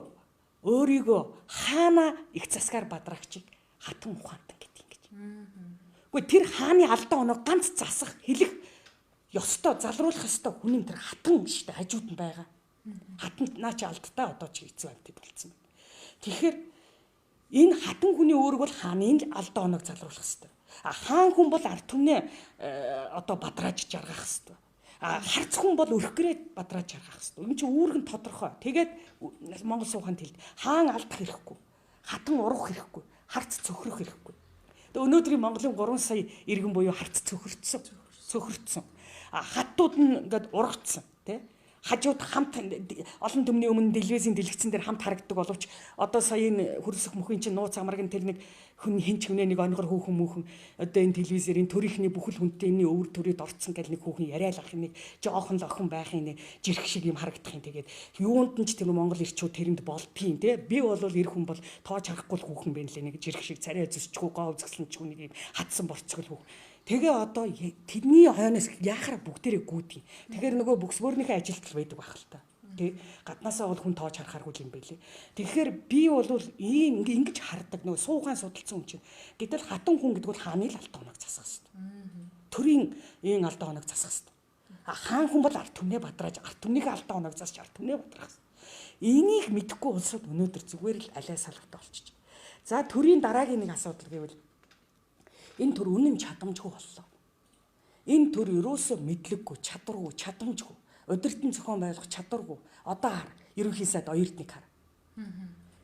өөрийгөө хаана их засгаар бадрагчийг хатан ухаантан гэдэг юм гэж. Гэхдээ тэр хааны алдаа оноо ганц засах хэлэх ёстой залруулах ёстой хүн тэр хатан шүү дээ хажууд нь байгаа. Хатан наа чи алдтаа одоо чи эцэг амьтад болцсон байна. Тэгэхээр энэ хатан хүний өөрөг бол хааны алдаа оноог залруулах ёстой. Хаан хүн бол ард түмнээ одоо бадрааж жаргах ёстой. Харц хүн бол өрхгөрээд бадрааж жаргах ёстой. Энэ чинь үүргэн тодорхой. Тэгээд Монгол суухан хэлд хаан алдах хэрэггүй. Хатан урах хэрэггүй. Харц цөхрөх хэрэггүй. Тэгээ өнөөдрийн Монголын 3 сая иргэн буюу харц цөхөрцсөн. Хаттууд нь ингээд ургацсан, тий? Хажууд хамт олон түмний өмнө телевизийн дэлгэцэн дээр хамт харагддаг боловч одоо сая энэ хөрсөх мөхийн чинь нууц амраг тэр нэг хүн хинч хүнээ нэг онгор хүүхэн мөөхөн одоо энэ телевизээр энэ төрийнхний бүхэл хүнтэй энэ өвөр төрөд орцсон гэл нэг хүүхэн яриалах нэг жоохон л охин байхын нэг жирх шиг юм харагдах юм. Тэгээд юунд нь ч тэр Монгол ирчүүд тэрэнд болдгийн тий. Би бол эр хүн бол тоож харахгүй л хүүхэн байна лээ нэг жирх шиг царай зүсчихгүй гоо үзэсгэлэн ч нэг юм хатсан борцгол хүүхэн. Тэгээ одоо тэдний хойноос яхаар бүгдээрээ гүйдэг. Тэгэхээр нөгөө бүксбөрнийхээ ажилтал байдаг байх л та. Тэг гаднаасаа бол хүн тоож харахааргүй юм байлээ. Тэгэхээр би бол ийм ингэж хардаг нөгөө суугаан судалсан хүн чинь. Гэтэл хатан хүн гэдэг бол хааны л алдаа оног засах хэрэгтэй. Төрийн ийм алдаа оног засах хэрэгтэй. Хаан хүн бол ард түмнээ бадрааж ард түмнийхээ алдаа оног засч ард түмнээ бадрах хэрэгтэй. Энийг мэдэхгүй улсууд өнөөдөр зүгээр л алиа салгатай болчихж. За төрийн дараагийн нэг асуудал гэвэл энэ төр үнэн чадамжгүй боллоо. Энэ төр ерөөсөө мэдлэггүй, чадваргүй, чадамжгүй, удирдсан зохион байгуулах чадваргүй. Одоо хар, ерөнхий сайд оёрдныг хар.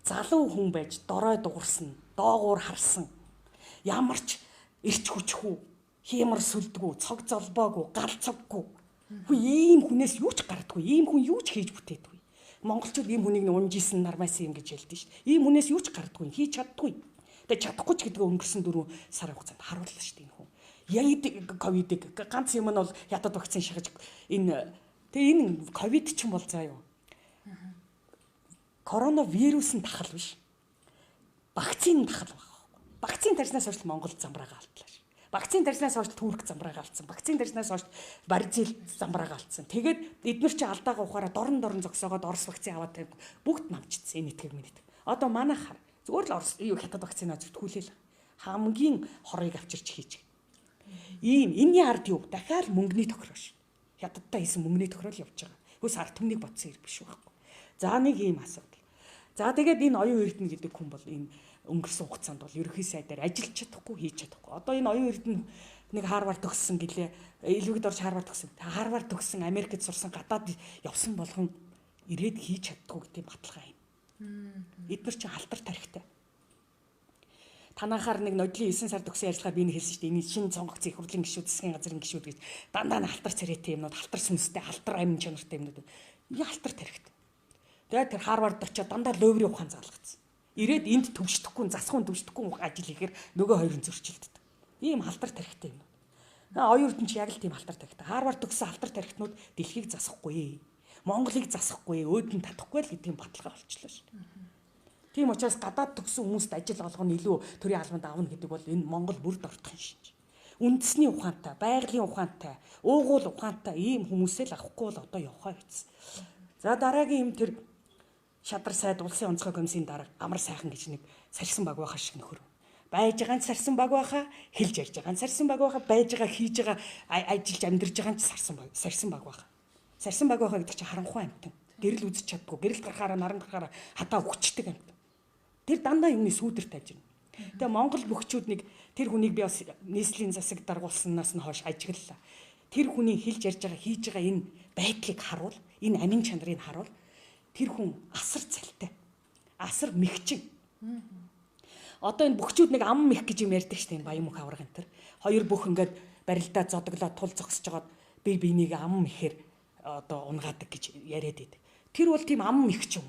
Залуу хүн байж дорой дуурсан, доогуур харсан. Ямар ч эрч хүчгүй, хиймар сүлдгүй, цог золбоогүй, гал цоггүй. Хүү ийм хүнээс юу ч гардаггүй, ийм хүн юу ч хийж бүтээдгүй. Монголчууд ийм хүнийг унжижсэн нармайсан юм гэж хэлдэг шүү дээ. Ийм хүнээс юу ч гардаггүй, хийж чаддаггүй. Тэгээ чадахгүй ч гэдгээ өнгөрсөн 4 сар хугацаанд харууллаа шүү дээ энэ хүн. Яг ковидыг ганц юм нь бол ядад вакцин шахаж энэ ковид ч юм бол заа юу. Коронавирус нь тахал биш. Вакцины тахал байгаа. Вакцины тарьснаас хойш Монгол замбраага алдлаа ш. Вакцины тарьснаас хойш Турк замбраага алдсан. Вакцины тарьснаас хойш Бразил замбраага алдсан. Тэгээд эдгээр чи алдаага ухаараа дорн зогсоогоод Орос вакцины аваад бүгд намжчихсан энэ итгэг минь. Одоо манайхаар зүгээр л Орос хятад вакцина зүтгүүлээл хамгийн хорыг авчирч хийж. Энэний ард юу? Дахиад мөнгөний тохироош. Хятадтай хийсэн мөнгөний тохирол явж байгаа. Хөөс ард түмнийг бодсон хэрэг биш байхгүй. За нэг ийм асуудал. За тэгээд энэ оюун эрдэнэ гэдэг хүн бол энэ өнгөрсөн хугацаанд бол ерөнхий сайдаар ажиллаж чадахгүй, хийж чадахгүй. Одоо энэ оюун эрдэнэ нэг Харвард төгссөн гэлээ. Илүүгд орж Харвард төгссөн. Харвард төгссөн, Америкт сурсан, гадаад явсан болгон ирээд хийж чаддгүй гэдэг баталгаа юм. Эдгээр чинь халтар тарихтай. Танахаар нэг нодлын 9 сар төгсөн ажиллагаа би нэг хэлсэн шүү дээ. Энэ шинэ сонгогдсон их хурлын гишүүд, засгийн газрын гишүүд гэж дандаа халтар царайтай юмнууд, халтар сүнстэй, халтар амин чанартай юмнууд. Энэ халтар тарихтай. Тэгээд тэр Харвард очиод дандаа ловри ухаан заалгацсан. Ирээд энд төвшдөхгүй, засахын төвшдөхгүй ажил хийхээр нөгөө хоёр нь зөрчилдөг. Ийм халтар тарихтай юм. Оюун эрдэнэ чи яг л тийм халтар тарихтай. Харвард төгссөн халтар тарихтнууд дэлхийг засахгүй. Монголыг засахгүй, өөдөн татахгүй л гэдгийг баталгаа болчихлоо шүү. Тийм учраас гадаад төгссөн хүмүүст ажил олгоно илүү төрийн албанд авна гэдэг бол энэ Монгол бүрд ортхон шинж. Үндэсний ухаантай, байгалийн ухаантай, уугуул ухаантай ийм хүмүүсээ л авахгүй бол одоо явахаа биз. За дараагийн юм тэр шадар сайд улсын онцгой комиссийн дарга амар сайхан гэж нэг сарьсан баг байхаа шиг нөхөр. Байж байгаа нь сарьсан баг байхаа, хэлж ярьж байгаа нь сарьсан баг байхаа, байж байгаа хийж байгаа ажиллаж амьдарч байгаа нь сарьсан баг байхаа. Сарьсан баг байхаа гэдэг чинь харанхуй амтан. Гэрэл үзэж чаддгүй, гэрэл гарахаараа наран гарахаараа хатаа өгчдөг амтан. Тэр дандаа юмны сүүдэрт ажирна. Тэгээ Монгол бөхчүүд нэг тэр хүнийг би бас нийслэлийн засаг даргуулснаас нь хойш ажиглалаа. Тэр хүний хэлж ярьж байгаа, хийж байгаа энэ байдлыг харуул, энэ амин чанарыг харуул. Тэр хүн асар цалтай. Асар мэгчин. Одоо энэ бөхчүүд нэг ам мэх гэж юм ярьдаг шүү дээ, баян мөх авраг энэ төр. Хоёр бүх ингээд барилдаа зодоглоо тул зогсож жагаад би бинийг ам мэхээр одоо унгаадаг гэж яриад байдаг. Тэр бол тийм ам мэгчин.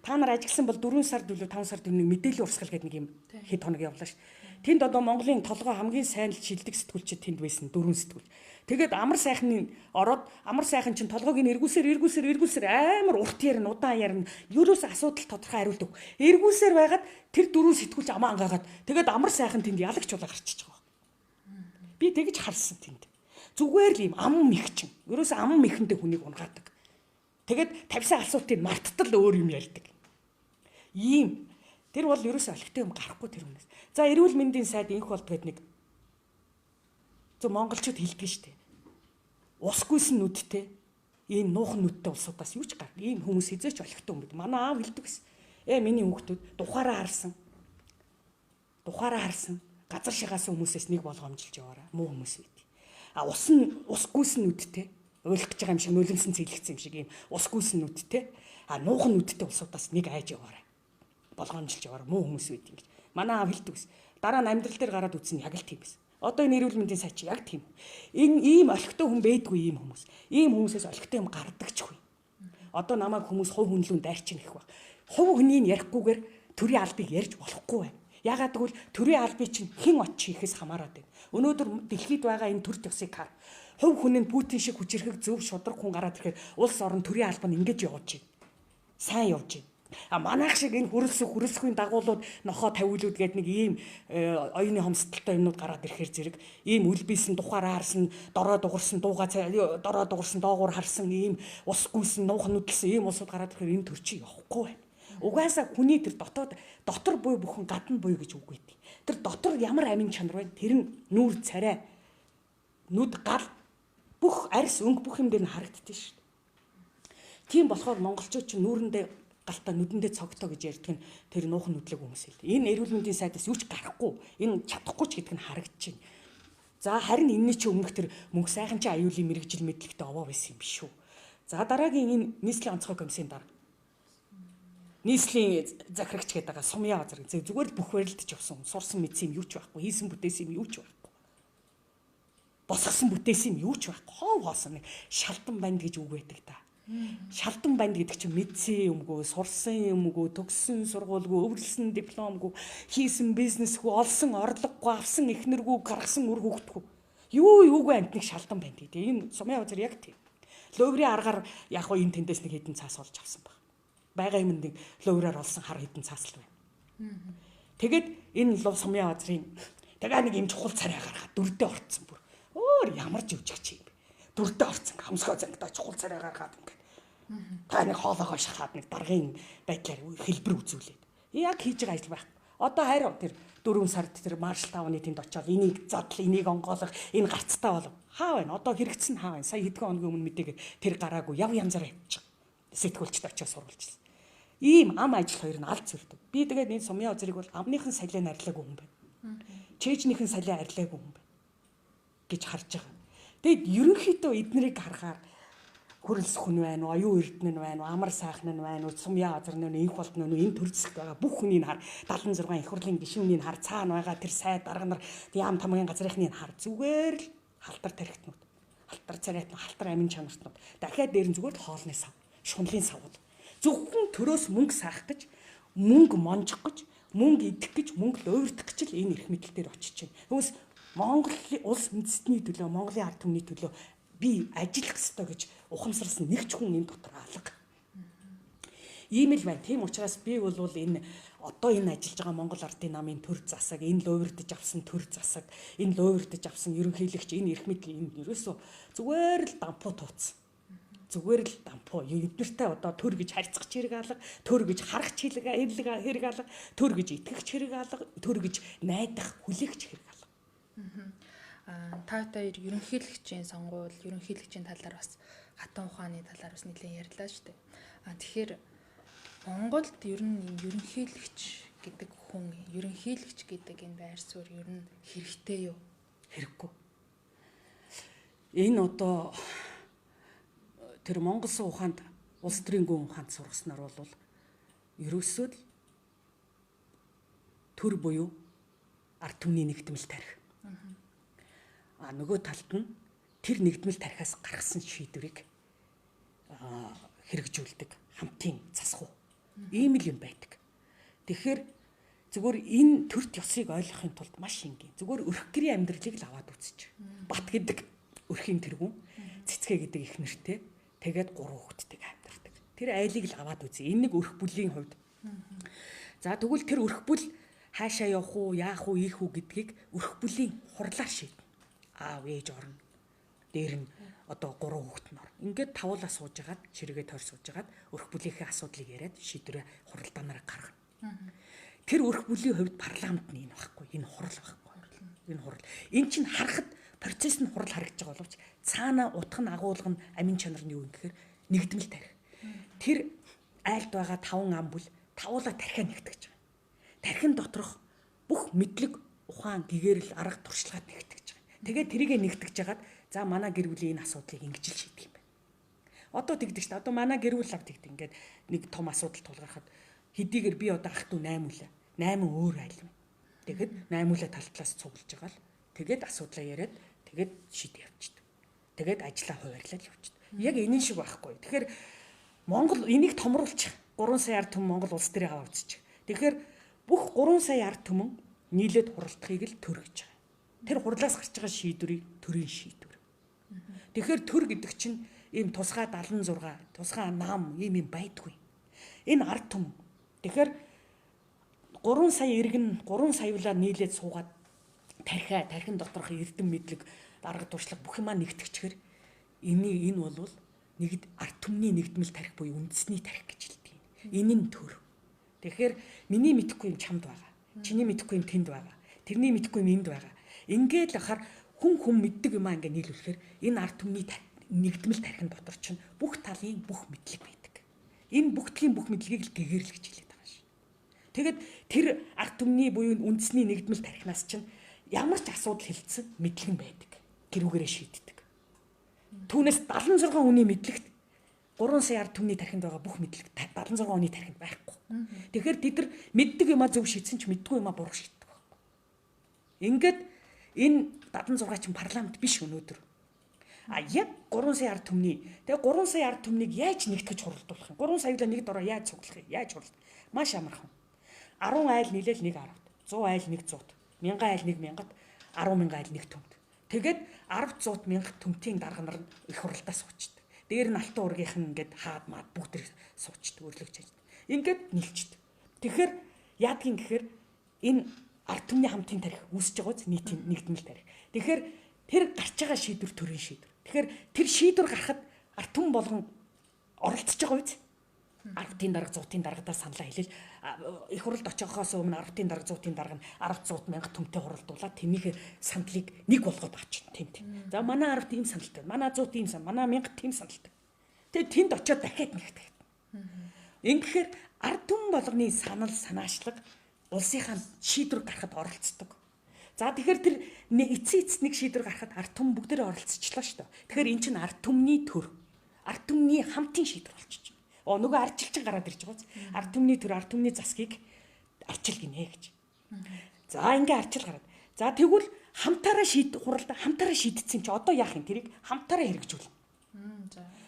Та нар ажилласан бол 4 сард үлээ 5 сард нэг мэдээллийн урсгал гэдэг нэг юм хэд хоног явлаа ш. Тэнд одоо Монголын толгой хамгийн сайн л шилдэг сэтгүүлчид тэнд байсан 4 сэтгүүл. Тэгээд амар сайхны ороод амар сайхан чинь толгойг нь эргүүлсээр амар урт ярина, удаан ярина. Юурээс асуудал тодорхой хариулт өг. Эргүүлсээр байгаад тэр 4 сэтгүүлч амаа ангаагаад тэгээд амар сайхан тэнд ялагч болоо гарчиж байгаа. Би тэгж харсан тэнд. Зүгээр л юм ам мэгчин. Ерөөс ам мэхэндээ хүнийг унгаадаг. Тэгээд тавьсан асуултыг марттал өөр юм ярьдаг. Ийм. Тэр бол ерөөсөө олигтой юм гарахгүй тэр хүмүүс. За эрүүл мэндийн сайд инх болдгоод нэг зөв монголчууд хэлдэг шүү дээ. Усгүйсэн нүдтэй ийм нуухан нүдтэй улсуудаас юу ч гар. Ийм хүмүүс хизээч олигтой юм бид. Манай аав хэлдэг гэсэн. Миний хүүхдүүд тухаараа харсан. Газар шигаасан хүмүүсээс нэг болгоомжилж яваараа. Муу хүмүүс байд. Усгүйсэн нүдтэй. Уйлах гэж байгаа юм шиг нөлөмсөн цэглэгцсэн юм шиг ийм усгүйсэн нүдтэй. Нуухан нүдтэй улсуудаас нэг айж яваараа. Болгоомжилж яваараа муу хүмүүс байд юм гэж. Манай аав хэлдэг гэсэн. Дараа нь амьдрал дээр гараад үзсэн яг л тийм байсан. Одоо энэ эрүүл мэндийн сайд чи яг тийм. Энэ ийм олигтой хүн байдгүй ийм хүмүүс. Ийм хүмүүсээс олигтой юм гардагчгүй. Одоо намайг хүмүүс хувь хүнлүүн дайрчин гэх баг. Хувь хүнийг ярихгүйгээр төрийн албыг ярьж болохгүй байна. Ягаад гэвэл төрийн албыг чинь хэн оч хийхээс хамаарат байна. Өнөөдөр дэлхийд байгаа энэ төр төсийг хар. Хувь хүн нь Путин шиг хүчирхэг зөв шудраг хүн гараад ирэхээр улс орон төрийн албан ингэж явж байна. Сайн явж байна. Манайх шиг энэ хүрэлсэхүйн дагуулууд нохоо тавиулууд гээд нэг ийм оюуны хомсдолтой юмнууд гараад ирэхээр зэрэг ийм үлбийсэн тухаараа харсан дороо дугарсан доогуур харсан ийм ус гүйсэн нуухан нүдлсэн ийм усууд гараад ирэхээр энэ төр чи явахгүй байна. Угаасаа хүний тэр дотор буй бүхэн гадна буй гэж үг өгдөг. Тэр дотор ямар амин чанар вэ? Тэр нь нүүр царай, нүд гал бүх арьс өнгө бүх юм дээр нь харагддаг шүү дээ. Тийм болохоор монголчууд ч нүүрэндээ галтаа нүдэндээ цогтоо гэж ярьдаг нь тэр нуухан нүдлэг хүмүүс хэлдэг. Энэ эрүүл мэндийн сайдаас юу ч гарахгүй, энэ чадахгүй ч гэдэг нь харагдаж байна. За харин энэний чи өмнөх тэр мөнх сайхан чи аюулын мэрэгжил мэдлэгтэй овоо байсан юм биш үү? За дараагийн энэ нийслэлийн онцгой комиссийн дарга. Нийслэлийн захирагч гэдэг байгаа сумья газар зүгээр л бүх барилдаж явсан. Сурсан мэдсэн юм юу ч байхгүй, хийсэн бүтээсэн юм юу ч байхгүй. Босгосон бүтээсэн юм юу ч байхгүй. Хов хоосон нэг шалдан банд гэж үг байдаг та. Шалдан банд гэдэг чинь мэдсэн юмгүй, сурсан юмгүй, төгссөн сургуульгүй, өвөрлсөн дипломгүй, хийсэн бизнесгүй, олсон орлогогүй, авсан эхнэргүй, гаргасан үр хөвгтгүй. Юугүй амтныг шалдан банд гэдэг. Энэ сумья газар яг тийм. Ловрийн аргаар яг хоо энэ тэндээс нэг хэдэн цаас олж авсан баг. Байгаан юм нэг ловраар олсон хар хэдэн цаас л байна. Тэгээд энэ лов сумья газрын тэгээ нэг юм чухал царай гаргаад дөрдөө орцсон бүр. Ямар живжигч юм бэ? Дөрдөө орцсон хамсгоо зангидаа чухал царай гаргаад ингээд. Та нэг хоолойгоо шахаад нэг даргын байдлаар хэлбэр үзүүлээд. Яг хийж байгаа ажил байхгүй. Одоо харин тэр 4 сард тэр маршал таавны тэнд очиод энийг задл, энийг онгоолох, энэ гарцтай болов. Хаа байна? Одоо хэрэгцсэн хаа байна? Сая хэдхэн хоногийн өмнө мэдээгээ тэр гараагүй яв янзаар явчих. Сэтгүүлчд очиод сурвалжлаа. Ийм ам ажил хоёр нь алд зүрдэг. Би тэгээд энэ сумья озрыг бол амныхан салиан арилаагүй хүн байна. Чэжнийхэн салиан арилаагүй хүн байна гэж харж байгаа. Тэгэд ерөнхийдөө эднэрийг харахаар хүрэлс хүн байна уу, оюун эрдэнэ байна уу, амар сайхан нь байна уу, сумья газар нь инх болдно уу, энэ төр зэсгт байгаа бүх хүнийг хар 76 их хурлын гишүүнийг хар цаана байгаа тэр сайд дарга нар яам тамгийн газрынхныг хар зүгээр л халтар тархитнууд, халтар царайтнууд, халтар амин чанартнууд дахиад дээр нь зүгээр л хоолны сав, шунлын савууд зөвхөн төрөөс мөнгө саах гэж, мөнгө монжих гэж, мөнгө идэх гэж, мөнгө луурдах гэж л энэ эрх мэдэл дээр очиж байна. Хүмүүс Монголын улс үндэстний төлөө, Монголын ард түмний төлөө би ажиллах ёстой гэж ухамсарласан нэг ч хүн энэ дотор алга. Ийм л байна. Тийм учраас би бол энэ одоо энэ ажиллаж байгаа Монгол Ардын намын төр засаг, энэ луурдаж авсан төр засаг, энэ луурдаж авсан ерөнхийлөгч, энэ эрх мэдэл энэ ерөөсөө зүгээр л дампуу тууцсан. Зүгээр л дампуу. Эднэртэй одоо төр гэж харьцах хэрэг алга, төр гэж харах хэрэг алга, төр гэж итгэх хэрэг алга, төр гэж найдах, хүлээх хэрэг алга. Та хоёр ерөнхийлөгчийн сонгуул, ерөнхийлөгчийн талаар бас хатан ухааны талаар бас нэлээд ярьлаа шүү дээ. Тэгэхээр Монголд ер нь ерөнхийлөгч гэдэг хүн, ерөнхийлөгч гэдэг энэ байр суурь ер нь хэрэгтэй юу? Хэрэггүй. Энэ одоо тэр Монголсын ухаанд, улс төрийн гүн ухаанд сургаснаар бол ерөөсөө л төр буюу ард түмний нэгдмэл тарих. Нөгөө талд нь тэр нэгдмэл тарихаас гаргасан шийдвэрийг хэрэгжүүлдэг хамтын засах уу. Ийм л юм байдаг. Тэгэхээр зүгээр энэ төрт ёсыг ойлгохын тулд маш энгийн. Зүгээр өрх гэрийн амьдралыг л аваад үзчих. Бат гэдэг өрхийн тэргүүн, цэцгээ гэдэг их нэртэй тэгээд 3 хүүхэдтэйг амьдардаг. Тэр айлыг л аваад үзье. Энэ нэг өрх бүлийн хувьд. За тэгвэл тэр өрх бүл хаашаа явах уу, яах уу, ийх үү гэдгийг өрх бүлийн хурлаар шийднэ. Аав ээж орно. Дээр нь одоо 3 хүүхэд нь орно. Ингээд тавуулаа суужгаад, ширээгээ тойр суужгаад өрх бүлийнхээ асуудлыг яриад шийдвэрээ хуралдаанаараа гаргана. Тэр өрх бүлийн хувьд парламент нь энэ байхгүй. Энэ хурал байхгүй. Энэ хурал. Эн чинь харахад процесс нь хурал харагдаж байгаа боловч цаана утга нь агуулга нь амин чанар нь юу юм гэхээр нэгдмэл тарих. Тэр айлд байгаа 5 ам бүл тавуулаа тархиа нэгтгэж байгаа. Тархин доторх бүх мэдлэг, ухаан, гэгэрэл, арга туршлагад нэгтгэж байгаа. Тэгээд тэрийгэ нэгтгэж жагаад за манай гэр бүлийн энэ асуудлыг ингэж л шийдэх юм байна. Одоо тэгдэг шүү дээ. Одоо манай гэр бүл лав тэгдэг. Ингээд нэг том асуудал тулгархад хэдийгээр би одоо ах トゥ 8 үлээ. 8 өөр айл юм. Тэгэхэд 8 үлээ тал талаас цуглаж байгаа л тэгээд асуудлаа яриад тэгээд шийд явчихдаг. Тэгээд ажлаа хуваарлаад явчихдаг. Яг энэ шиг байхгүй. Тэгэхээр Монгол энийг томруулчих. 3 сая ард түмэн Монгол улс төрийн аваа үзчих. Тэгэхээр бүх 3 сая ард түмэн нийлээд хуралдахыг л төр гэж байгаа. Тэр хурлаас гарч байгаа шийдвэрийг төрийн шийдвэр. Тэгэхээр төр гэдэг чинь ийм тусгай 76, тусгай нам ийм байдгүй. Энэ ард түмэн. Тэгэхээр 3 сая иргэн 3 саяулаа нийлээд суугаад тархин доторх эрдэм мэдлэг дарга туршлага бүх юмаа нэгтгэчихэр энэ бол нэг ард түмний нэгдмэл тарих буюу үндэсний тарих гэж хэлдэг. Энэ нь төр. Тэгэхээр миний мэдэхгүй юм чамд байгаа. Чиний мэдэхгүй юм тэнд байгаа. Тэрний мэдэхгүй юм энд байгаа. Ингээд л ахаар хүн мэддэг юмаа ингээд нийлүүлэхээр энэ ард түмний нэгдмэл тархин дотор чинь бүх талын бүх мэдлэг байдаг. Энэ бүх талын бүх мэдлэгийг л гэгэрл гэж хэлээд байгаа шээ. Тэгэд тэр ард түмний буюу үндэсний нэгдмэл тархинаас чинь ямар ч асуудал хилцсэн мэдлэг байдаг. Гэрүүгээрээ шийддэг. Түүнээс 76 хүний мэдлэгт 3 сая ард түмний тархинд байгаа бүх мэдлэг 76 хүний тархинд байхгүй. Тэгэхээр тэд нар мэддэг юмаа зөв шийдсэн ч мэддгүй юмаа буруу шийддэг байхгүй. Ингээд энэ 76 чинь парламент биш өнөөдөр. Яг 3 сая ард түмний. Тэгээ 3 сая ард түмнийг яаж нэгтгэж хуралдуулах юм? 3 саяглаа нэг дороо яаж цуглах юм? Яаж хуралдах? Маш амархан. 10 айл нийлээл 1 10-т. 100 айл 1 100-т. 1000 айл 1 1000-т. 100000 айл 1 төмд. Тэгээд 10 100 мянга төмтийн дарга нар их хуралдаа суучдаг. Дээр нь алтан ургийнх нь ингээд хаад маад бүгд суучдаг, өрлөгч ажид. Ингээд нийлчдэг. Тэгэхээр яадгийн гэхээр энэ ард түмний хамтын тарих үүсэж байгаа үз нийтийн нэгдмэл тарих. Тэгэхээр тэр гарч байгаа шийдвэр төрийн шийдвэр. Тэгэхээр тэр шийдвэр гарахад ард түмэн болгон оролцож байгаа үз. Арвтын дарга, зуутын даргадаар саналаа хэлэл их хуралд очихоос өмнө арвтын дарга, зуутын дарга нь 10 100 мянга төмтэй хуралдуулаад тэрнийхээ сандлыг нэг болгоод авчихна тэмт. За манай арвт ийм саналтай, манай зуут ийм сан, манай мянга тийм саналтай. Тэгээ тэнд очиод дахиад нэгтгэх. Ингэхээр ард түмэн болгоны санал санаачлаг улсынхаа шийдвэр гаргахад оролцдог. За тэгэхээр тэр эцсийн нэг шийдвэр гаргахад ард түмэн бүгдээрээ оролцчихлоо шүү дээ. Тэгэхээр эн чинь ард түмний төр, ард түмний хамтын шийдвэр болчихж. Нөгөө арчилчин гараад ирж байгаа. Ард түмний төр, ард түмний засгийг арчил гинэ гэж. За ингээ арчил гараад. За тэгвэл хамтаараа хуралдаа хамтаараа шийдсэн чи одоо яах юм? Тэрийг хамтаараа хэрэгжүүлнэ.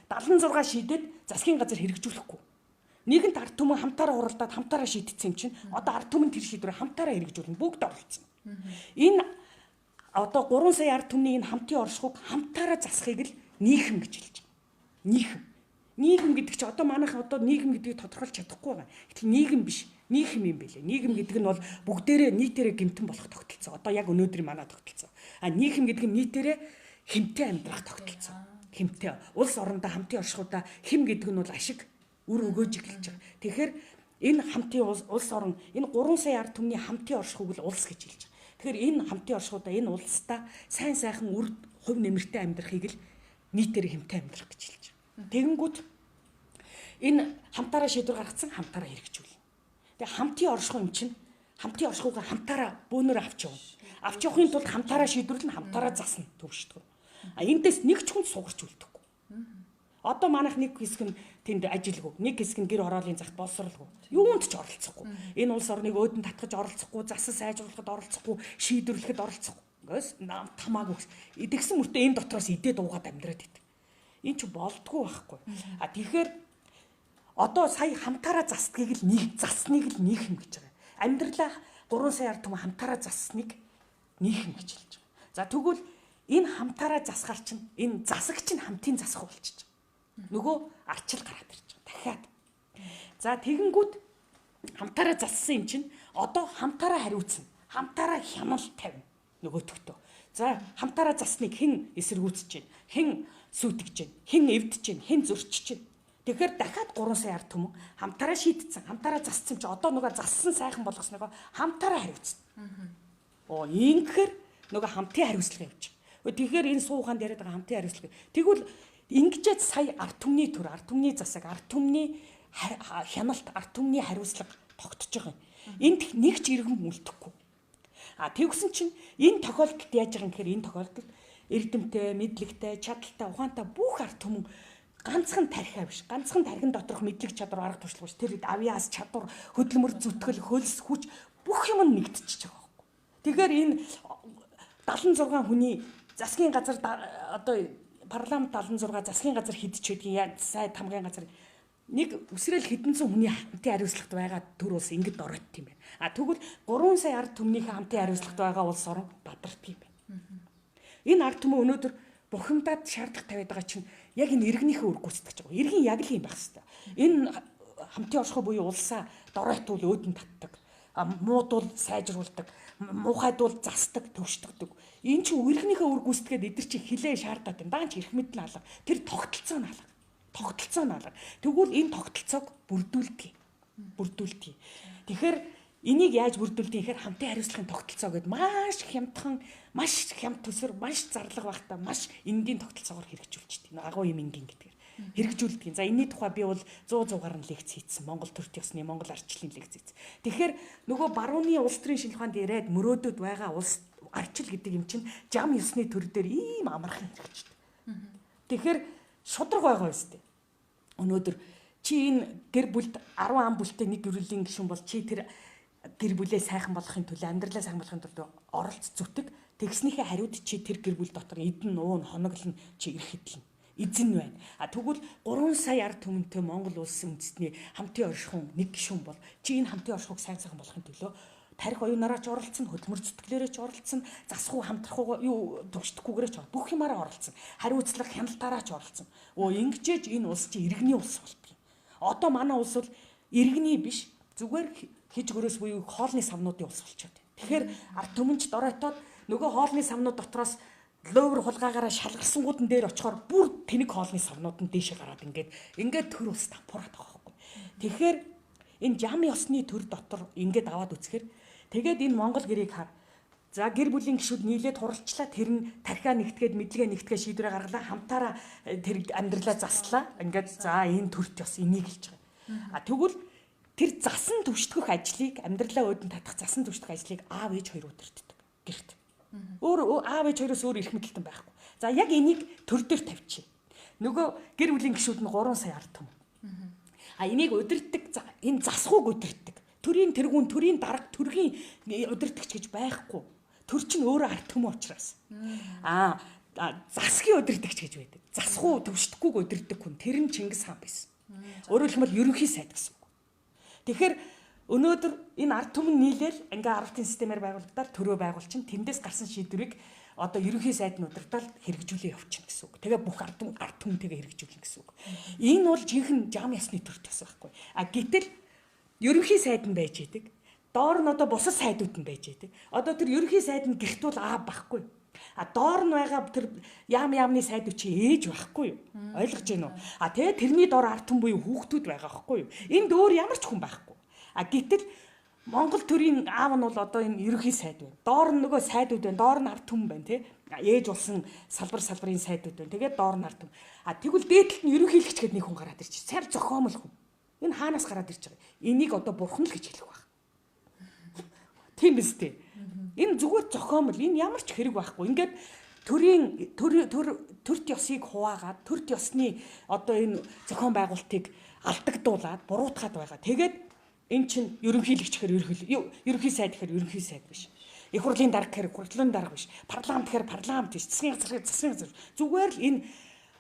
76 шийдээд засгийн газар хэрэгжүүлэхгүй. Нэгэнт ард түмэн хамтаараа хуралдаад хамтаараа шийдсэн юм чинь одоо ард түмэн тэр шийдвэрээ хамтаараа хэрэгжүүлнэ. Бүгд оролцсон. Энэ одоо 3 сая ард түмний энэ хамтын оршихуйг хамтаараа засахыг л нийхэм гэж хэлж байгаа. Нийгэм гэдэг чи одоо манайх одоо нийгэм гэдгийг тодорхойлж чадахгүй байгаа. Гэтэл нийгэм биш, нийхэм юм байлээ. Нийгэм гэдэг нь бол бүгдээрээ нийтээрээ гэмтэн болох тогтолцоо. Одоо яг өнөөдрийн манай тогтолцоо. Нийхэм гэдэг нь нийтээрээ хэмтэй амьдрах тогтолцоо. Хэмтэй. Улс орондоо хамтын оршихуудаа хэм гэдэг нь бол ашиг үр өгөөж эхэлж байгаа. Тэгэхээр энэ хамтын улс орон энэ 3 сая ард түмний хамтын оршихуйг л улс гэж хэлж байгаа. Тэгэхээр энэ хамтын оршихуудаа энэ улстай сайн сайхан үр хувь нэмэртэй амьдрахыг л нийтээрээ хэмтэй амьдрах гэж хэлж байгаа. Тэгэнгүүт энэ хамтаараа шийдвэр гаргацсан хамтаараа хэрэгжүүлнэ. Тэгээ хамтын оршихуй юм чинь хамтын оршихуйгаа хамтаараа бөөнөр авч явна. Авч явахын тулд хамтаараа шийдвэрлэн хамтаараа засна төвшдөг. Эндээс нэг ч хүн сугарч үлдэхгүй. Одоо манайх нэг хэсэг нь тэнд ажилгүй, нэг хэсэг нь гэр хорооллын загт боловсруулгүй. Юунд ч оролцохгүй. Энэ улс орныг өөдөн татгаж оролцохгүй, засал сайжруулахад оролцохгүй, шийдвэрлэхэд оролцохгүй. Ингээс тамаагүй. Тэгсэн мөртөө энэ дотроос идээд уугаад амьдраад идэв. Энэ ч болдгоо байхгүй. Тэгэхээр одоо сая хамтаараа засдгийг л засныг л нийхэм гэж байгаа. Амьдралаа 3 сая ард түмэн хамтаараа засныг нийхэм гэж хэлж байгаа. За тэгвэл энэ хамтаараа засгаар чинь энэ засаг чинь хамтын засах болчихж байгаа. Нөгөө арчил гараад ирж байгаа. Дахиад. За тэгэнгүүт хамтаараа зассан юм чинь одоо хамтаараа хариуцна. Хамтаараа хяналт тавина. Нөгөөтгтөө. За хамтаараа засныг хэн эсэргүүцэж байна? Хэн сүйтгэж байна? Хэн эвдэж байна? Хэн зөрчиж байна? Тэгэхээр дахиад 3 сая ард түмэн хамтаараа шийдсэн, хамтаараа зассан чи одоо нөгөө зассан сайхан болгосныгоо хамтаараа хариуцсан. Ингэхээр нөгөө хамтын хариуцлага явж байгаа. Тэгэхээр энэ сууханд яриад байгаа хамтын хариуцлага. Тэгвэл ингэжээд сая ард түмний төр, ард түмний засаг, ард түмний хяналт, ард түмний хариуцлага тогтож байгаа юм. Энд нэг ч иргэн үлдэхгүй. Тэгсэн чинь энэ тохиолдолд яаж байгаа юм гэхээр энэ тохиолдолд эрдэмтэй, мэдлэгтэй, чадaltaй, ухаантай бүх ард түмэн ганцхан тархиа биш, ганцхан тархин доторх мэдлэг чадвар арга туршлага биш. Тэр авьяас чадвар, хөдөлмөр зүтгэл, хөлс хүч бүх юм нь нэгдчихэж байгаа байхгүй. Тэгэхээр энэ 76 хүний засгийн газар одоо парламент 76 засгийн газар хидч байдгийн сайд хамгийн газар нэг үсрээл хэдэн зуун хүний хамтын хариуцлагт байгаа төр улс ингэд оройтт юм байна. Тэгвэл 3 сая ард түмнийхээ хамтын хариуцлагт байгаа улс орон бадардаг юм байна. Энэ ард түмэн өнөөдөр бухимдаад шаардлага тавиад байгаа чинь яг энэ иргэнийхээ үр гүйцэтгэж байгаа. Иргэн яг л юм байх хэвээр. Энэ хамтын оршихуй буюу улсаа доройтвол өөдөн татдаг, муудул сайжруулдаг, муухайдул застдаг, төвшдөгдөг. Энэ чинь иргэнийхээ үр гүйцэтгээд эдгэр чи хилээ шаардаад байна. Даанч эрх мэдэл алга. Тэр тогтолцоо нь алга. Тогтолцоо нь алга. Тэгвэл энэ тогтолцоог бүрдүүлдэг. Тэгэхээр энийг яаж бүрдүүлдэг гэхээр хамтын хариуцлагын тогтолцоо гэдээ маш хямдхан, маш хямд төсвөр, маш зарлага багтаа маш энгийн тогтолцоогоор хэрэгжүүлж байна. Агуу юм энгийн гэдгээр хэрэгжүүлдэг. За энэний тухай би бол 100 гаруй лекц хийсэн. Монгол төрт ёсны, Монгол арчлалын лекц хийсэн. Тэгэхээр нөгөө барууны улс төрийн шинжилгээнд ирээд мөрөөдөд байгаа улс арчил гэдэг юм чинь зам ёсны төр дээр ийм амархан хэрэгждэг. Тэгэхээр шудраг байгаа юм шүү дээ. Өнөөдөр чи энэ гэр бүлд 10 ам бүлтэй нэг гэрүүлийн гишүүн бол чи тэр гэр бүлээ сайхан болгохын тулд амьдралаа сайхан болгохын тулд оролц зүтг тэгснийхээ хариуд чи тэр гэр бүл дотор эдэн уун хоноглон чи ирэх хэдлэн эзэн байна. Тэгвэл 3 сая ард түмэнтэй Монгол улс үндэстний хамтын оршихуун нэг гишүүн бол чи энэ хамтын оршихуйг сайхан болгохын төлөө тарих оюунаараа ч оролцсон, хөдөлмөр зүтгэлээрээ ч оролцсон, засхуу хамтрах юу төвшдөхгүйгээр ч бүх юмараа оролцсон. Хариуцлага хяналтаараа ч оролцсон. Ингэжээж энэ улс чи иргэний улс болтгий. Одоо манай улс бол иргэний биш зүгээр хиж гөрөөс буюу хоолны савнуудын улс болчиход байна. Тэгэхээр ард түмэнч доройтоод нөгөө хоолны савнууд дотроос ловер хулгаагаараа шалгарсангуудын дээр очихоор бүр тэнэг хоолны савнууд нь дээшээ гараад ингээд төр ус тампуураад байгаа байхгүй. Тэгэхээр энэ зам ёсны төр дотор ингээд аваад үзэхээр тэгээд энэ Монгол гэрийг хар. За гэр бүлийн гишүүд нийлээд хуралчлаа тэр нь тархиа нэгтгээд мэдлэгээ нэгтгээ шийдвэрээ гаргалаа хамтаараа тэр амьдралаа заслаа. Ингээд за энэ төрт ёс энийг хэлж байгаа. Тэгвэл тэр засан төвшдөх ажлыг амьдралаа өөдөн татах засан төвшдөх ажлыг аав ээж хоёр удирддаг гэрт. Өөр аав ээж хоёроос өөр эрх мэдэлтэн байхгүй. За яг энийг төр дээр тавьчих. Нөгөө гэр бүлийн гишүүд нь 3 сая ард түмэн. Энийг удирддаг энэ засхууг удирддаг. Төрийн тэргүүн, төрийн дарга, төргийн удирдагч гэж байхгүй. Төр чинь өөрөө ард түмэн учраас. Засгийн удирдагч гэж байдаг. Засхуу төвшдөхгүйг удирддаг хүн тэр нь Чингис хаан байсан. Өөрөөр хэлбэл ерөнхий сайд гэсэн үг. Тэгэхээр өнөөдөр энэ ард түмэн нийлээл ингээ арвтын системээр байгуулагдаад төрөө байгуулчин тэндээс гарсан шийдвэрийг одоо ерөнхий сайд нь удирдал хэрэгжүүлээ явуулчихна гэсэн үг. Тэгээ бүх ард түмэнтэйгээ хэрэгжүүлнэ гэсэн үг. Энэ бол жинхэнэ зам ёсны төр төс байхгүй. Гэтэл ерөнхий сайд нь байж идэг. Доор нь одоо бусад сайдууд нь байж идэг. Одоо тэр ерөнхий сайд нь гэрт бол аав байхгүй. Доор нь байгаа тэр яамны сайдууд чи ээж байхгүй юу? Ойлгож байна уу? Тэгээ тэрний доор ард түмэн буюу хүүхдүүд байгаа байхгүй юу? Энд өөр ямар ч хүн байхгүй. Гэтэл Монгол төрийн аав нь бол одоо энэ ерөнхий сайд байна. Доор нь нөгөө сайдууд байна. Доор нь ард түмэн байна тий. Ээж болсон салбарын сайдууд байна. Тэгээд доор нь ард түмэн. Тэгвэл дээдлэлт нь ерөнхийлөгч гэдэг нэг хүн гараад ирчих. Сайн зохиомл хүн. Энэ хаанаас гараад ирж байгаа. Энийг одоо бурхан л гэж хэлэх байх. Тийм биз дээ. Энэ зүгээр зохиомл. Энэ ямар ч хэрэг байхгүй. Ингээд төрт ёсыг хуваагаад төрт ёсны одоо энэ зохион байгуулалтыг алдагдуулаад буруутгаад байгаа. Тэгээд энэ чинь ерөнхийлөгч гэхээр ерөнхий сайд гэхээр ерөнхий сайд биш. Их хурлын дарга гэхээр их хурлын дарга биш. Парламент гэхээр парламент биш. Засгийн газар гэхээр засгийн газар. Зүгээр л энэ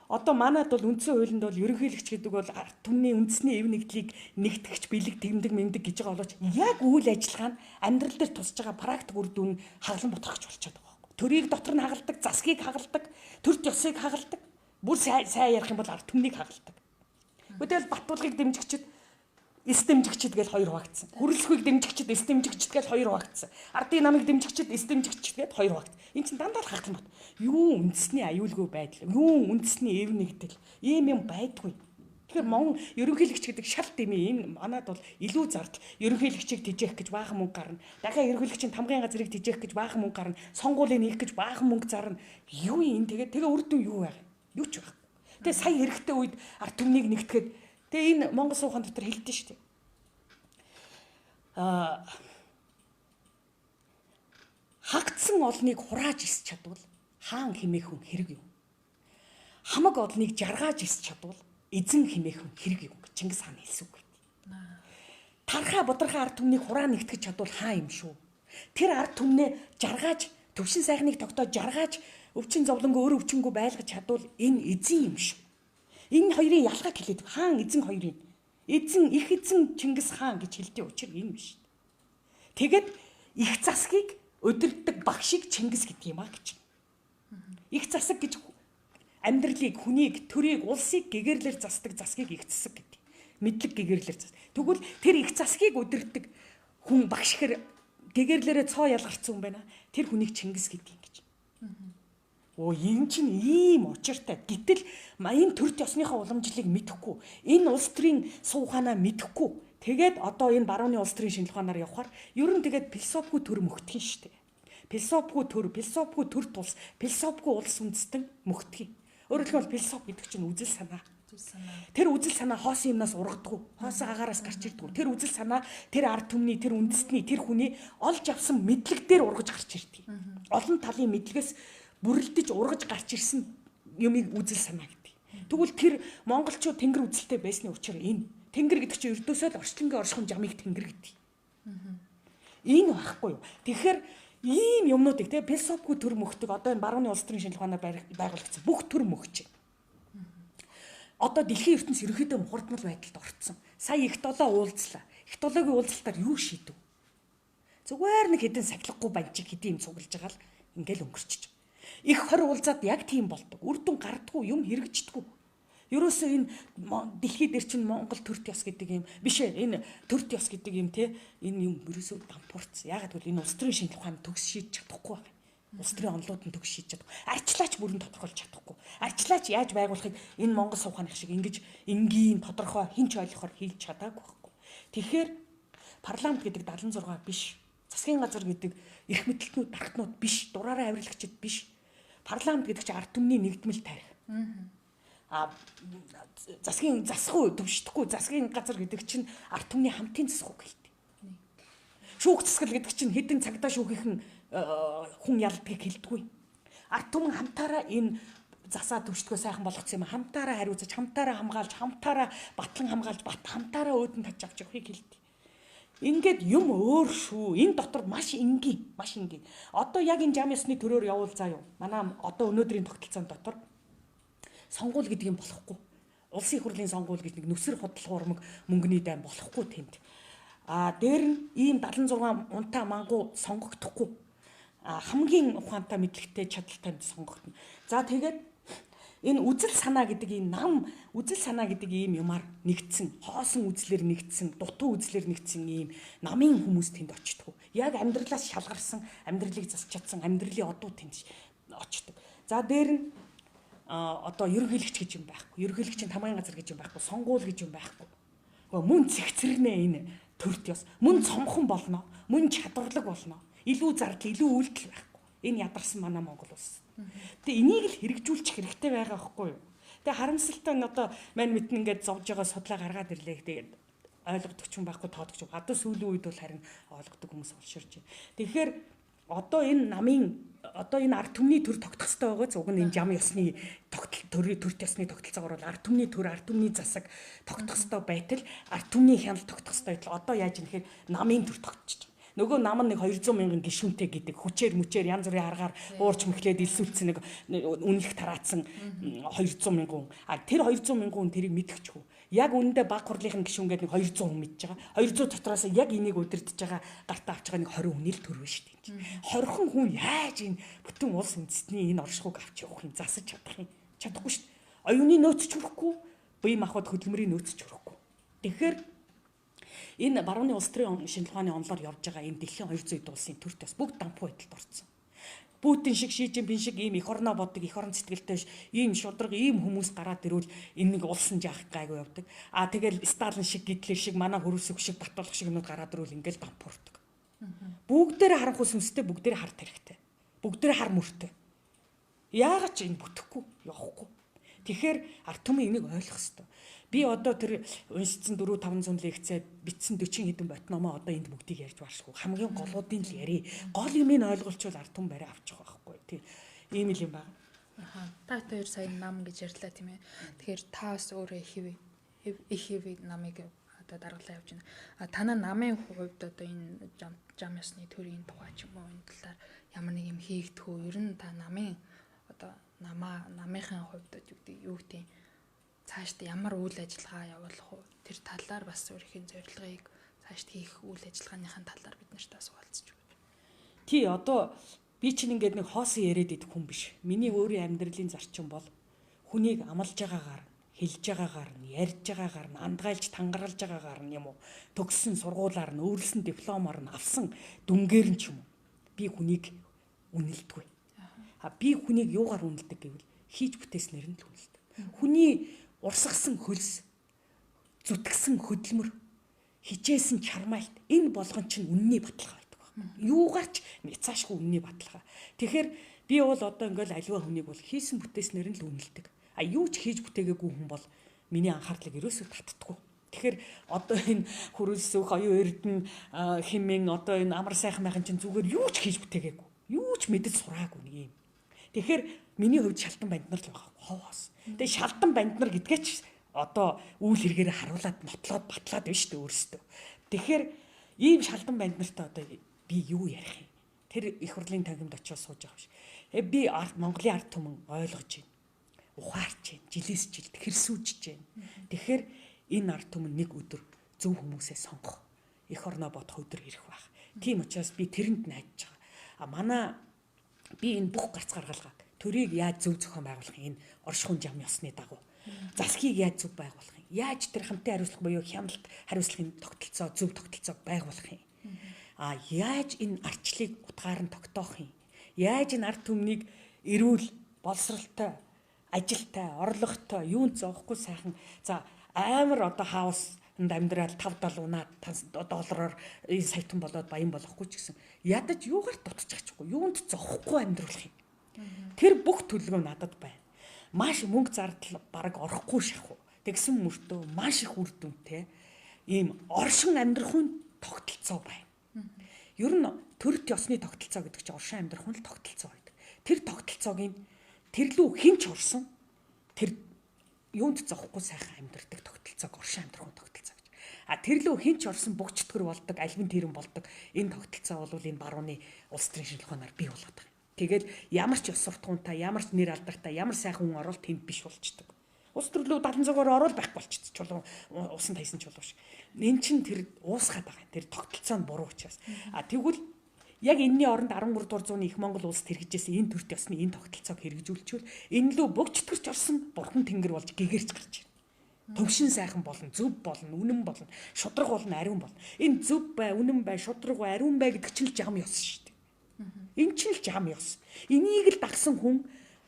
одоо манайд бол үндсэн хуулинд бол ерөнхийлөгч гэдэг бол түмний үндэсний эв нэгдлийг нэгтгэгч бэлэг тэмдэг мэндэг гэж байгаа боловч яг үйл ажиллагаа нь амьдрал дээр тусаж байгаа практик үр дүн хаглан ботгохч болчиход байгаа байхгүй. Төрийг дотор нь хагалдаг, засгийг хагалдаг, төрт ёсыг хагалдаг. Бүр сайн ярих юм бол ард түмнийг хагалдаг. Гэтэл Батбулгыг дэмжигчд эс дэмжигчд гэж хоёр хуваагдсан. Хүрэлцэхүйг дэмжигчд эс дэмжигчд гэж хоёр хуваагдсан. Ардын намыг дэмжигчд эс дэмжигчд гэж хоёр хуваагдсан. Энд чинь дандаа хагалт юу үндэсний аюулгүй байдал, юу үндэсний эв нэгдэл ийм юм байдгүй. Тэгэхээр Монгол ерөнхийлөгч гэдэг шалт юм. Энэ манад бол илүү зардал. Ерөнхийлөгчийг тэжээх гэж баахан мөнгө гарна. Дахиад ерөнхийлөгчийн тамгын газрыг тэжээх гэж баахан мөнгө гарна. Сонгуулийг нээх гэж баахан мөнгө зарна. Юу юм тэгээ үр дүн юу вэ? Юу ч байхгүй. Тэгээ сая хэрэгтэй үед ард түмнийг нэгтгэхэд тэгээ энэ Монгол суухан дотор хэлдэж штеп. Хагдсан олныг хурааж ис чадвал хаан хэмээх хүн хэрэг юм. Хамаг олныг жаргааж ис чадвал эзэн хэмээх хүн хэрэг юм гэж Чингис хаан хэлсэн үг. Тархаа бодрохоо ард түмнийг хураа нэгтгэж чадвал хаан юм шүү. Тэр ард түмнээ жаргааж төвшин сайхныг тогтоож жаргааж өвчин зовлонгүй өөр өвчнгөө байлгаж чадвал энэ эзэн юм шүү. Энэ хоёрын ялгааг хэлээд хаан эзэн хоёрын эзэн их эзэн Чингис хаан гэж хэлдэг учир энэ биш. Тэгэд их засгийг өдөрддөг багшийг Чингис гэдэг юм а гэж. Их засаг гэж амьдралыг, хүнийг, төрийг, улсыг гэгэрлэр засдаг засгийг их засаг гэдэг. Мэдлэг гэгэрлэр зас. Тэгвэл тэр их засгийг өдөрддөг хүн багш хэр гэгэрлэрээ цоо ялгарсан юм байна. Тэр хүнийг Чингис гэдэг юм гэж. Энэ чинь ийм учиртай. Гэтэл энэ төр ёсныхоо уламжлалыг мэдэхгүй, энэ улс төрийн суу ухаанаа мэдэхгүй. Тэгээд одоо энэ барууны улс төрийн шинжилгээ ухаанаар явхаар ер нь тэгээд философигүй төр мөхтгөн шүү дээ. Философигүй төр тулс, философигүй улс үндэстэн мөхтгөн. Өөрөөр хэлбэл философи гэдэг чинь үзэл санаа. Тэр үзэл санаа хоосон юмнаас ургадгүй, хоосон агаараас гарч ирдэг. Тэр үзэл санаа тэр ард түмний, тэр үндэстний, тэр хүний олж авсан мэдлэг дээр ургаж гарч ирдэг. Олон талын мэдлэгээс бүрлдэж ургаж гарч ирсэн юмыг үзэл санаа гэдэг. Тэгвэл тэр монголчууд тэнгэр үзэлтэй байсны учир энэ. Тэнгэр гэдэг чинь ердөөсөө л орчлонгийн оршихуйн жамыг тэнгэр гэдэг. Энэ байхгүй юу? Тэгэхээр ийм юмнуудыг те философигүй төр мөхдөг одоо энэ барууны улс төрийн шинжилгээ ухаанаар байгуулагдсан бүх төр мөхч. Одоо дэлхийн ертөнц ерөөхдөө мухардмал байдалд орцсон. Сая их долоо уулзлаа. Их долоогийн уулзалтаар юу шийдэв? Зүгээр нэг хэдэн сахилахгүй банчиг хэдийн юм цуглаж байгаа л ингээл өнгөрчихөж. Их 20 уулзаад яг тийм болдог. Үр дүн гардаггүй, юм хэрэгждэггүй. Ерөөсөө энэ дэлхий дээр чинь Монгол төрт ёс гэдэг юм биш ээ. Энэ төрт ёс гэдэг юм те энэ юм ерөөсөө дампуурц. Ягаад гэвэл энэ улс төрийн шинжилгээ ухаан төгс шийдэж чадахгүй байна. Улс төрийн онолууд нь төгс шийдэж чадахгүй. Арчлаач бүрэн тодорхойлж чадахгүй. Арчлаач яаж байгуулахыг энэ Монгол суугааных шиг ингэж энгийн тодорхой хинч ойлгохоор хийж чадаагүй байхгүй. Тэгэхээр парламент гэдэг 76 биш. Засгийн газар гэдэг эрх мэдлэлтнүүд дархтнууд биш. Дураараа авирлагчид биш. Парламент гэдэг чинь ард түмний нэгдмэл тарих. Засахгүй төвшдөхгүй засгийн газар гэдэг чинь ард түмний хамтын засах үг хэлдэг. Шүүх засгал гэдэг чинь хэдэн цагдаа шүүхийнхэн хүн ялдгийг хэлдэггүй. Ард түмэн хамтаараа энэ засаа төвшдгөө сайхан болгоцсон юм. Хамтаараа хариуцаж, хамтаараа хамгаалж, хамтаараа батлан хамгаалж, хамтаараа өөдөн тач авч явахыг хэлдэг. Ингээд юм өөр шүү. Энэ дотор маш энгийн, маш энгийн. Одоо яг энэ жам ёсны төрөөр явуул заа юу. Манай одоо өнөөдрийн тогтолцоон дотор сонгуул гэдэг юм болохгүй. Улсын их хурлын сонгуул гэж нэг нүсэр худал хуурмаг мөнгөний дайн болохгүй тэнд. Дээр нь ийм 76 унтаа мангу сонгогдохгүй. Хамгийн ухаантай мэдлэгтэй чадaltaй сонгогдно. За тэгээд энэ үзэл санаа гэдэг энэ нам үзэл санаа гэдэг ийм юмар нэгдсэн, хоосон үзлэр нэгдсэн, дутуу үзлэр нэгдсэн ийм намын хүмүүс тэнд очтгоо. Яг амьдралаас шалгарсан, амьдралыг засч чадсан, амьдралын одуу тэнд очдог. За дээр нь одоо ерөнхийлөгч гэж юм байхгүй. Ерөнхийлөгчийн тамгын газар гэж юм байхгүй. Сонгуул гэж юм байхгүй. Мөн цэгцэрнэ энэ төрт ёс. Мөн цомхон болно. Мөн чадварлаг болно. Илүү зардал, илүү үйлдэл байхгүй. Энэ ядарсан манай Монгол улс. Тэгээ энийг л хэрэгжүүлчих хэрэгтэй байгаа байхгүй юу? Тэгээ харамсалтай нь одоо мань мэднэ ингээд зовж байгаа судлаа гаргаад ирлээ. Тэгээд ойлгодог ч юм байхгүй, тоодох ч юм. Одоо сүүлийн үед бол харин ойлгодог хүмүүс олширч байна. Тэгэхээр одоо энэ намын одоо энэ ард түмний төр тогтох хэрэгтэй байгаа. Уг нь энэ жам ёсны төрт ёсны тогтолцоогоор бол ард түмний төр, ард түмний засаг тогтох хэрэгтэй байтал ард түмний хяналт тогтох хэрэгтэй байтал одоо яаж юм гэхээр намын төр тогтчих. Нөгөө нам нэг 200 мянган гишүүнтэй гэдэг хүчээр мүчээр янз бүрийн аргаар уурч мэхлээд илсүүлсэн нэг үнэлэх тараацсан 200 мянган. Тэр 200 мянган хүн тэрийг мэдчихв. Яг үнэндээ баг хурлынхын гишүүн гэдэг нэг 200 хүн мэдж байгаа. 200 дотроос яг энийг удирдах байгаа гартаа авч байгаа нэг 20 хүн л төрвөн шүү дээ. 20 хүн яаж энэ бүтэн улс үндэстний энэ оршихуйг авч явах юм засаж чадах юм? Чадахгүй шүү дээ. Оюуны нөөц ч хүрхгүй, бие махбод хөдөлмөрийн нөөц ч хүрхгүй. Тэгэхээр энэ барууны улс төрийн шинжилгээний онолоор явж байгаа энэ дэлхийн 200 улсын төрт бас бүгд дампуу байдалд орсон. Путин шиг Ши Жинпин шиг ийм эх орноо боддог, эх орон сэтгэлтэй ийм шудраг ийм хүмүүс гараад ирвэл энэ нэг улсын жаах гайгүй явдаг. Тэгэл Сталин шиг, Гитлер шиг, манай хөрөсөг шиг, Батболох шиг нүд гараад ирвэл ингээл дампуурдаг. Бүгдээрээ харанхуй сүнстэй, бүгдээрээ харт хэрэгтэй. Бүгдээрээ хар мөртэй. Яагаад ч энэ бүтэхгүй, явахгүй. Тэгэхээр ард түмэн энийг ойлгох хэрэгтэй. Би одоо тэр уншсан 4-500 лекцээ бичсэн 40 хэдэн ботномоо одоо энд бүгдийг ярьж баршгүй. Хамгийн голуудын л ярий. Гол юмыг ойлгуулчвал ард түмэн барай авчих байхгүй. Тийм. Ийм л юм байна. Та хоёр сая нам гэж ярьлаа тийм ээ. Тэгэхээр та бас өөрөө их хэвийг намыг одоо даргалаа явж байна. Танаа намын хувьд одоо энэ жам ёсны төрийн тухай ч юм уу энэ талаар ямар нэг юм хийгдэх үү? Ер нь та намын одоо намынхын хувьд юу гэдэг цаашд ямар үйл ажиллагаа явуулах вэ? Тэр талаар бас өөрхийн зорилгыг цаашд хийх үйл ажиллагааныхаа талаар бид нарт бас хуваалцаж өгөөч. Тий одоо би чинь ингээд нэг хоосон яриад идэх хүн биш. Миний өөрийн амьдралын зарчим бол хүнийг амлаж байгаагаар, хэлж байгаагаар, ярьж байгаагаар, андгайлж, тангаралж байгаагаар юм уу? Төгссөн сургуулаар нь, өөрлөсөн дипломоор нь авсан дүнгээр нь ч юм уу. Би хүнийг үнэлдэггүй. Би хүнийг юугаар үнэлдэг гэвэл хийж бүтээснээр нь л үнэлдэг. Хүний урсгасан хөлс, зүтгэсэн хөдөлмөр, хичээсэн чармайлт энэ болгон чинь үнний баталгаа байдаг байна. Юугаар ч няцаашгүй үнний баталгаа. Тэгэхээр би бол одоо ингээл аливаа хүнийг бол хийсэн бүтээснээр нь л үнэлдэг. Юу ч хийж бүтээгээгүй хүн бол миний анхаарлыг ерөөсөө татдаггүй. Тэгэхээр одоо энэ хөрөлсөх, оюун эрдэнэ химэн одоо энэ амар сайхан майхан чинь зүгээр юу ч хийж бүтээгээгүй. Юу ч мэдэж сураагүй нэг юм. Тэгэхээр миний хувьд шалтан банднар л байгаа. Ховоос. Тэгээ шалтан банднар гэдгээч одоо үйл хэрэгээр харуулад нотлоод батлаад байна шүү дээ өөрөөсөө. Тэгэхээр ийм шалтан банднартай одоо би юу ярих юм? Тэр их хурлын танхимд очиж сууж байгаа биш. Би Монголын ард түмэн ойлгож байна. Ухаарч байна. Жилээс жилд хэрсүүжж байна. Тэгэхээр энэ ард түмэн нэг өдөр зөв хүмүүсээ сонгох. Эх орноо бодох өдөр ирэх байх. Тийм учраас би тэрэнд найдаж байгаа. Би энэ бүх гарц гаргалгаад төрийг яаж зөв зохион байгуулах юм? Энэ оршихуун жам ёсны дагуу. Засгийг яаж зөв байгуулах юм? Яаж тэр хамтын хариуцлага буюу хяналт хариуцлагын тогтолцоо, зөв тогтолцоог байгуулах юм? Яаж энэ арчлыг утгаар нь тогтоох юм? Яаж энэ ард түмнийг эрүүл, боловсралтай, ажилтай, орлоготой, юунд зоохгүй сайхан. За амар одоо хаус амьдрал 5-7 унаад доллараар саятан болоод баян болохгүй ч гэсэн ядаж юугаар дутчихгүй юунд зовхгүй амьдруулах юм. Тэр бүх төлөвлөгөө надад байна. Маш мөнгө зардал бараг орохгүй шахуу. Тэгсэн мөртөө маш их үр дүнтэй ийм оршин амьдрахын тогтолцоо байна. Ер нь төрөлт ёсны тогтолцоо гэдэг чинь оршин амьдрахын л тогтолцоо байдаг. Тэр тогтолцоог тэрлүү хинч орсон тэр юунд зовхгүй сайхан амьдрдаг тогтолцоог оршин амьдрахын тогтолцоо гэж. Тэрлүү хинч орсон бүх чөтгөр болдог, альбин тэрэн болдог. Энэ тогтолцоо бол энэ барууны улс төрийн шинжилгээгээр бий болгоод байгаа. Тэгэл ямар ч ёс суртахуунтай, ямар ч нэр алдартай, ямар сайхан хүн орол тэнд биш болчдөг. Улс төрлөө 70-аар орол байхгүй болчихсон чулуу усан тайсан чулуу ш. Эн чин тэр уусгаад байгаа. Тэр тогтолцоо нь буруу учраас. Тэгвэл яг энэний оронд 13 дугаар зууны их Монгол улс тэргэжсэн энэ төрт ёсны энэ тогтолцоог хэрэгжүүлчихвэл энэ лөө бүх чөтгөрч орсон бурхан тэнгэр болж гэгэрч гарч ирнэ. Төвшин сайхан болно, зөв болно, үнэн болно, шудраг болно, ариун болно. Энэ зөв бай, үнэн бай, шудраг бай, ариун бай гэдэг чинь л жам ёс шүү дээ. Энэ чинь л жам ёс. Энийг л дагсан хүн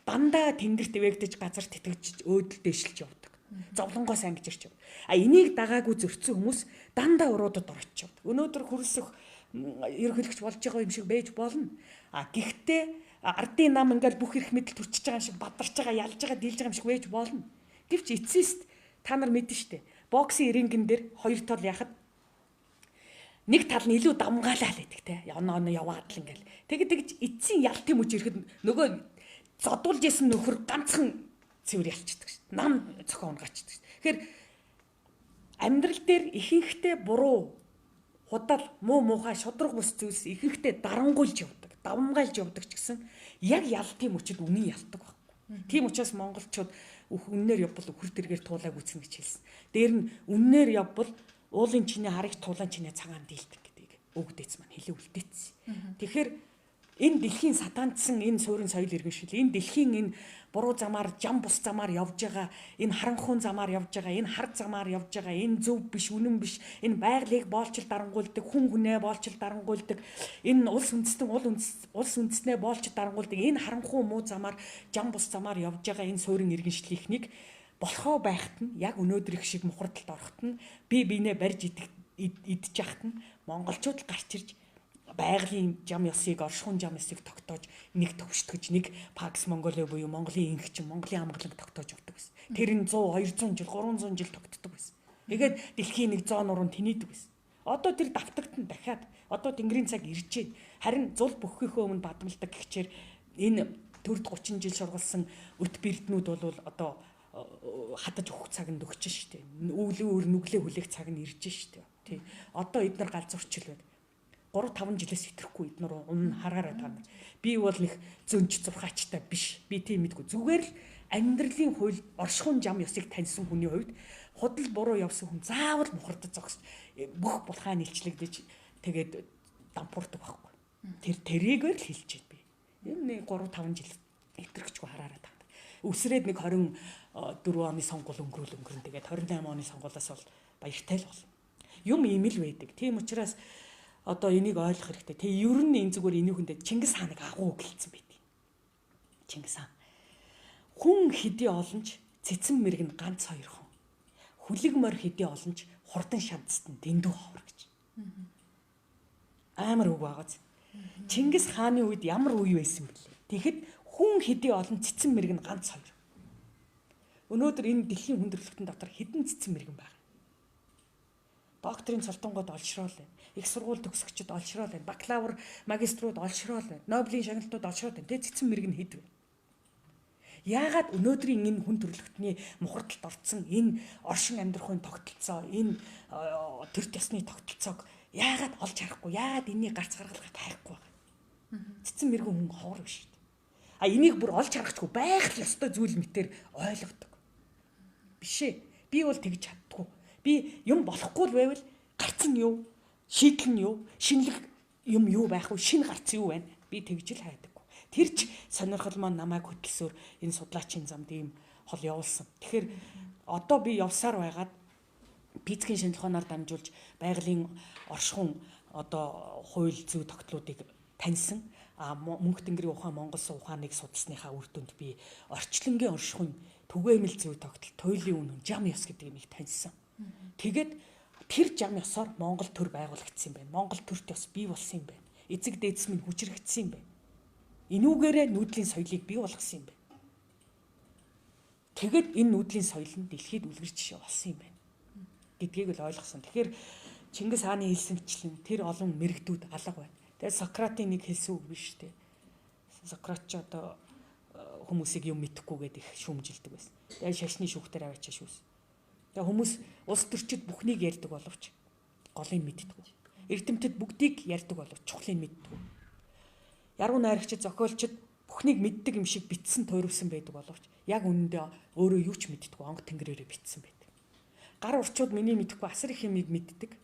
дандаа тэнгэрт ивэгдэж газар тэтгэж өөдөл дэшилж явдаг. Зовлонгоос ангиж ирч явдаг. Энийг дагаагүй зөрчсөн хүмүүс дандаа уруудад орчих явдаг. Өнөөдөр хөрөлсөх ерөнхийлөгч болж байгаа юм шиг байж болно. Гэхдээ ардын нам ингээл бүх эрх мэдэл төрчихөж байгаа юм шиг бадарч байгаа, ялж байгаа, дийлж байгаа юм шиг байж болно. Гэвч эцсийст та нар мэднэ штэ. Боксын рингэн дээр хоёр тал яхад нэг тал нь илүү давмгаалаа л гэдэг те. Оноо яваад л ингээл. Тэгж эцсийн ялтын мөч ирэхэд нөгөө зодуулж исэн нөхөр ганцхан цэвэр ялчдаг шүү дээ. Нам зохион унгачдаг шүү дээ. Тэгэхээр амьдрал дээр ихэнхдээ буруу, худал, муу муухай, шудраг бус зүйлс ихэнхдээ дарангуйлж явдаг, давмгайлж явдаг ч гэсэн яг ялтын мөчөд үнэн ялдаг байхгүй. Тийм учраас монголчууд үннээр явбал өхөр тэргээр туулайг үзнэ гэж хэлсэн. Дээр нь үннээр явбал уулын чиний харагт туулан чиний цагаан дийлдэг гэдгийг өвгдээц маань хэлээ үлдээсэн. Тэгэхээр Энэ дэлхийн сатаандсан энэ суурин соёл иргэншил, энэ дэлхийн энэ буруу замаар, жам бус замаар явж байгаа, энэ харанхуун замаар явж байгаа, энэ хар замаар явж байгаа, энэ зөв биш, үнэн биш, энэ байгалыг боолчил дарангуйлдаг, хүн хүнээ боолчил дарангуйлдаг, энэ улс үндэстнээ боолчил дарангуйлдаг, энэ харанхуун муу замаар, жам бус замаар явж байгаа энэ суурин иргэншлийнхнийг болохоо байхад нь яг өнөөдөр их шиг мухардалд ороход нь бие биенээ барьж идэж яхад нь монголчууд л гарч ирж байгалийн жам ёсыг, оршихуун жам ёсыг тогтоож нэг төвшдөгж, нэг Пакс Монголиа буюу Монголын ингчин, Монголын амгаланг тогтоож өгдөг байсан. Тэр нь 100, 200 жил, 300 жил тогтдог байсан. Тэгээд дэлхийн нэг зоон нуруунд тэнийдэг байсан. Одоо тэр давтагтан дахиад одоо тэнгэрийн цаг ирж байна. Харин зул бүххийнхөө өмнө бадамлдаг гихчээр энэ төрд 30 жил шургалсан өт бэрднүүд бол одоо хатаж өгөх цагт өгч штэ. Өвлөө нүглээ хүлээх цаг нь ирж штэ. Тий. Одоо эдгээр галзуурчил байна. 3-5 жилээс хэтрэхгүй эднэр унн хараарай таа. Би бол нэг зөнч зурхаачтай биш. Би тийм мэдгүй. Зүгээр л амьдралын хууль оршихуун жам ёсыг таньсан хүний хувьд худал буруу явсан хүн заавал мухардаж зогс. Бүх булхаа нийлчлэгдэж тэгээд дампуурдаг байхгүй. Тэр тэрийгээр л хэлж байна би. Энэ 3-5 жил хэтрэхчгүй хараарай таа. Өсрээд нэг 24 оны сонгуул өнгөрөн тэгээд 28 оны сонгуулаас бол баяртай л болно. Юм ийм л байдаг. Тийм учраас одоо энийг ойлгох хэрэгтэй. Тэг ер нь энэ зүгээр энийг хүндээ Чингис хааныг агуу гэлцсэн байдаг. Чингис хаан. Хүн хэдий олонч цэцэн мэрэг нь ганц хоёр хон. Хүлэг морь хэдий олонч хурдан шавцт нь дэндүү ховор гэж. Амар үг байгааз. Чингис хааны үед ямар үе байсан бэлээ. Тэгэхэд хүн хэдий олон цэцэн мэрэг нь ганц хоёр. Өнөөдөр энэ дэлхийн хүндрэлтэн дотор хэдэн цэцэн мэрэг байна. Докторийн цолтонгод олшрол байна. Их сургууль төгсөгчд олшрол байна. Бакалавр, магиструуд олшрол байна. Нобелийн шагналтууд олшрол байна. Тэгээ цэцэн мэрэг нь хэд вэ? Яагаад өнөөдрийн энэ хүн төрөлхтний мухардалд орцсон энэ оршин амьдрахын тогтолцоо, энэ төр төсний тогтолцоог яагаад олж харахгүй? Яагаад энийг гарц гаргалахад хайхгүй байгаа? Цэцэн мэрэгэн хүн ховор биш үү? А энийг бүр олж харахгүй байх л ёстой зүйл мэтэр ойлгодог. Биш ээ. Би бол тэгж чаддгүй. Би юм болохгүй л байвал гарц нь юу? Шийдэл нь юу? Шинэлэг юм юу байх вэ? Шинэ гарц юу байна? Би тэгж л хайдаг. Тэр ч сонирхол маань намайг хөтлсөөр энэ судлаачийн замд ийм хол явуулсан. Тэгэхээр одоо би явсаар байгаад физикийн шинжилгаанаар дамжуулж байгалийн оршихуун одоо хууль зүй тогтлуудыг таньсан. Мөнх тэнгэрийн ухаан Монгол ухааныг судалсныхаа үр дүнд би орчлонгийн оршихуун түгээмэл зүй тогтол, туйлын үнэн, жам ёс гэдэг юмыг таньсан. Тэгээд тэр жам ёсоор Монгол төр байгуулагдсан юм байна. Монгол төрт ёс бий болсон юм байна. Эцэг дээдс минь хүчрэгдсэн юм байна. Энүүгээрээ нүүдлийн соёлыг бий болгосон юм байна. Тэгэд энэ нүүдлийн соёл нь дэлхийд үлгэр жишээ болсон юм байна гэдгийг л ойлгосон. Тэгэхээр Чингис хааны хэлсэнчлэн тэр олон мэрэгдүүд алга байна. Тэгээд Сократын нэг хэлсэн үг биш үү? Сократ ч одоо хүмүүсийг юм мэдэхгүйгээд их шүүмжилдэг байсан. Тэгээд шашны шүүхтэр аваачаа шүүс. Тэгээд хүмүүс улс төрчид бүхнийг ярьдаг боловч голыг мэддэггүй. Эрдэмтэд бүгдийг ярьдаг боловч чухлыг мэддэггүй. Яруу найрагчид, зохиолчид бүхнийг мэддэг юм шиг битсэн туйрвсан байдаг боловч яг үнэндээ өөрөө юу ч мэддэггүй онг тэнгэрээрээ битсэн байдаг. Гар урчууд миний мэдэхгүй асар их юмыг мэддэг.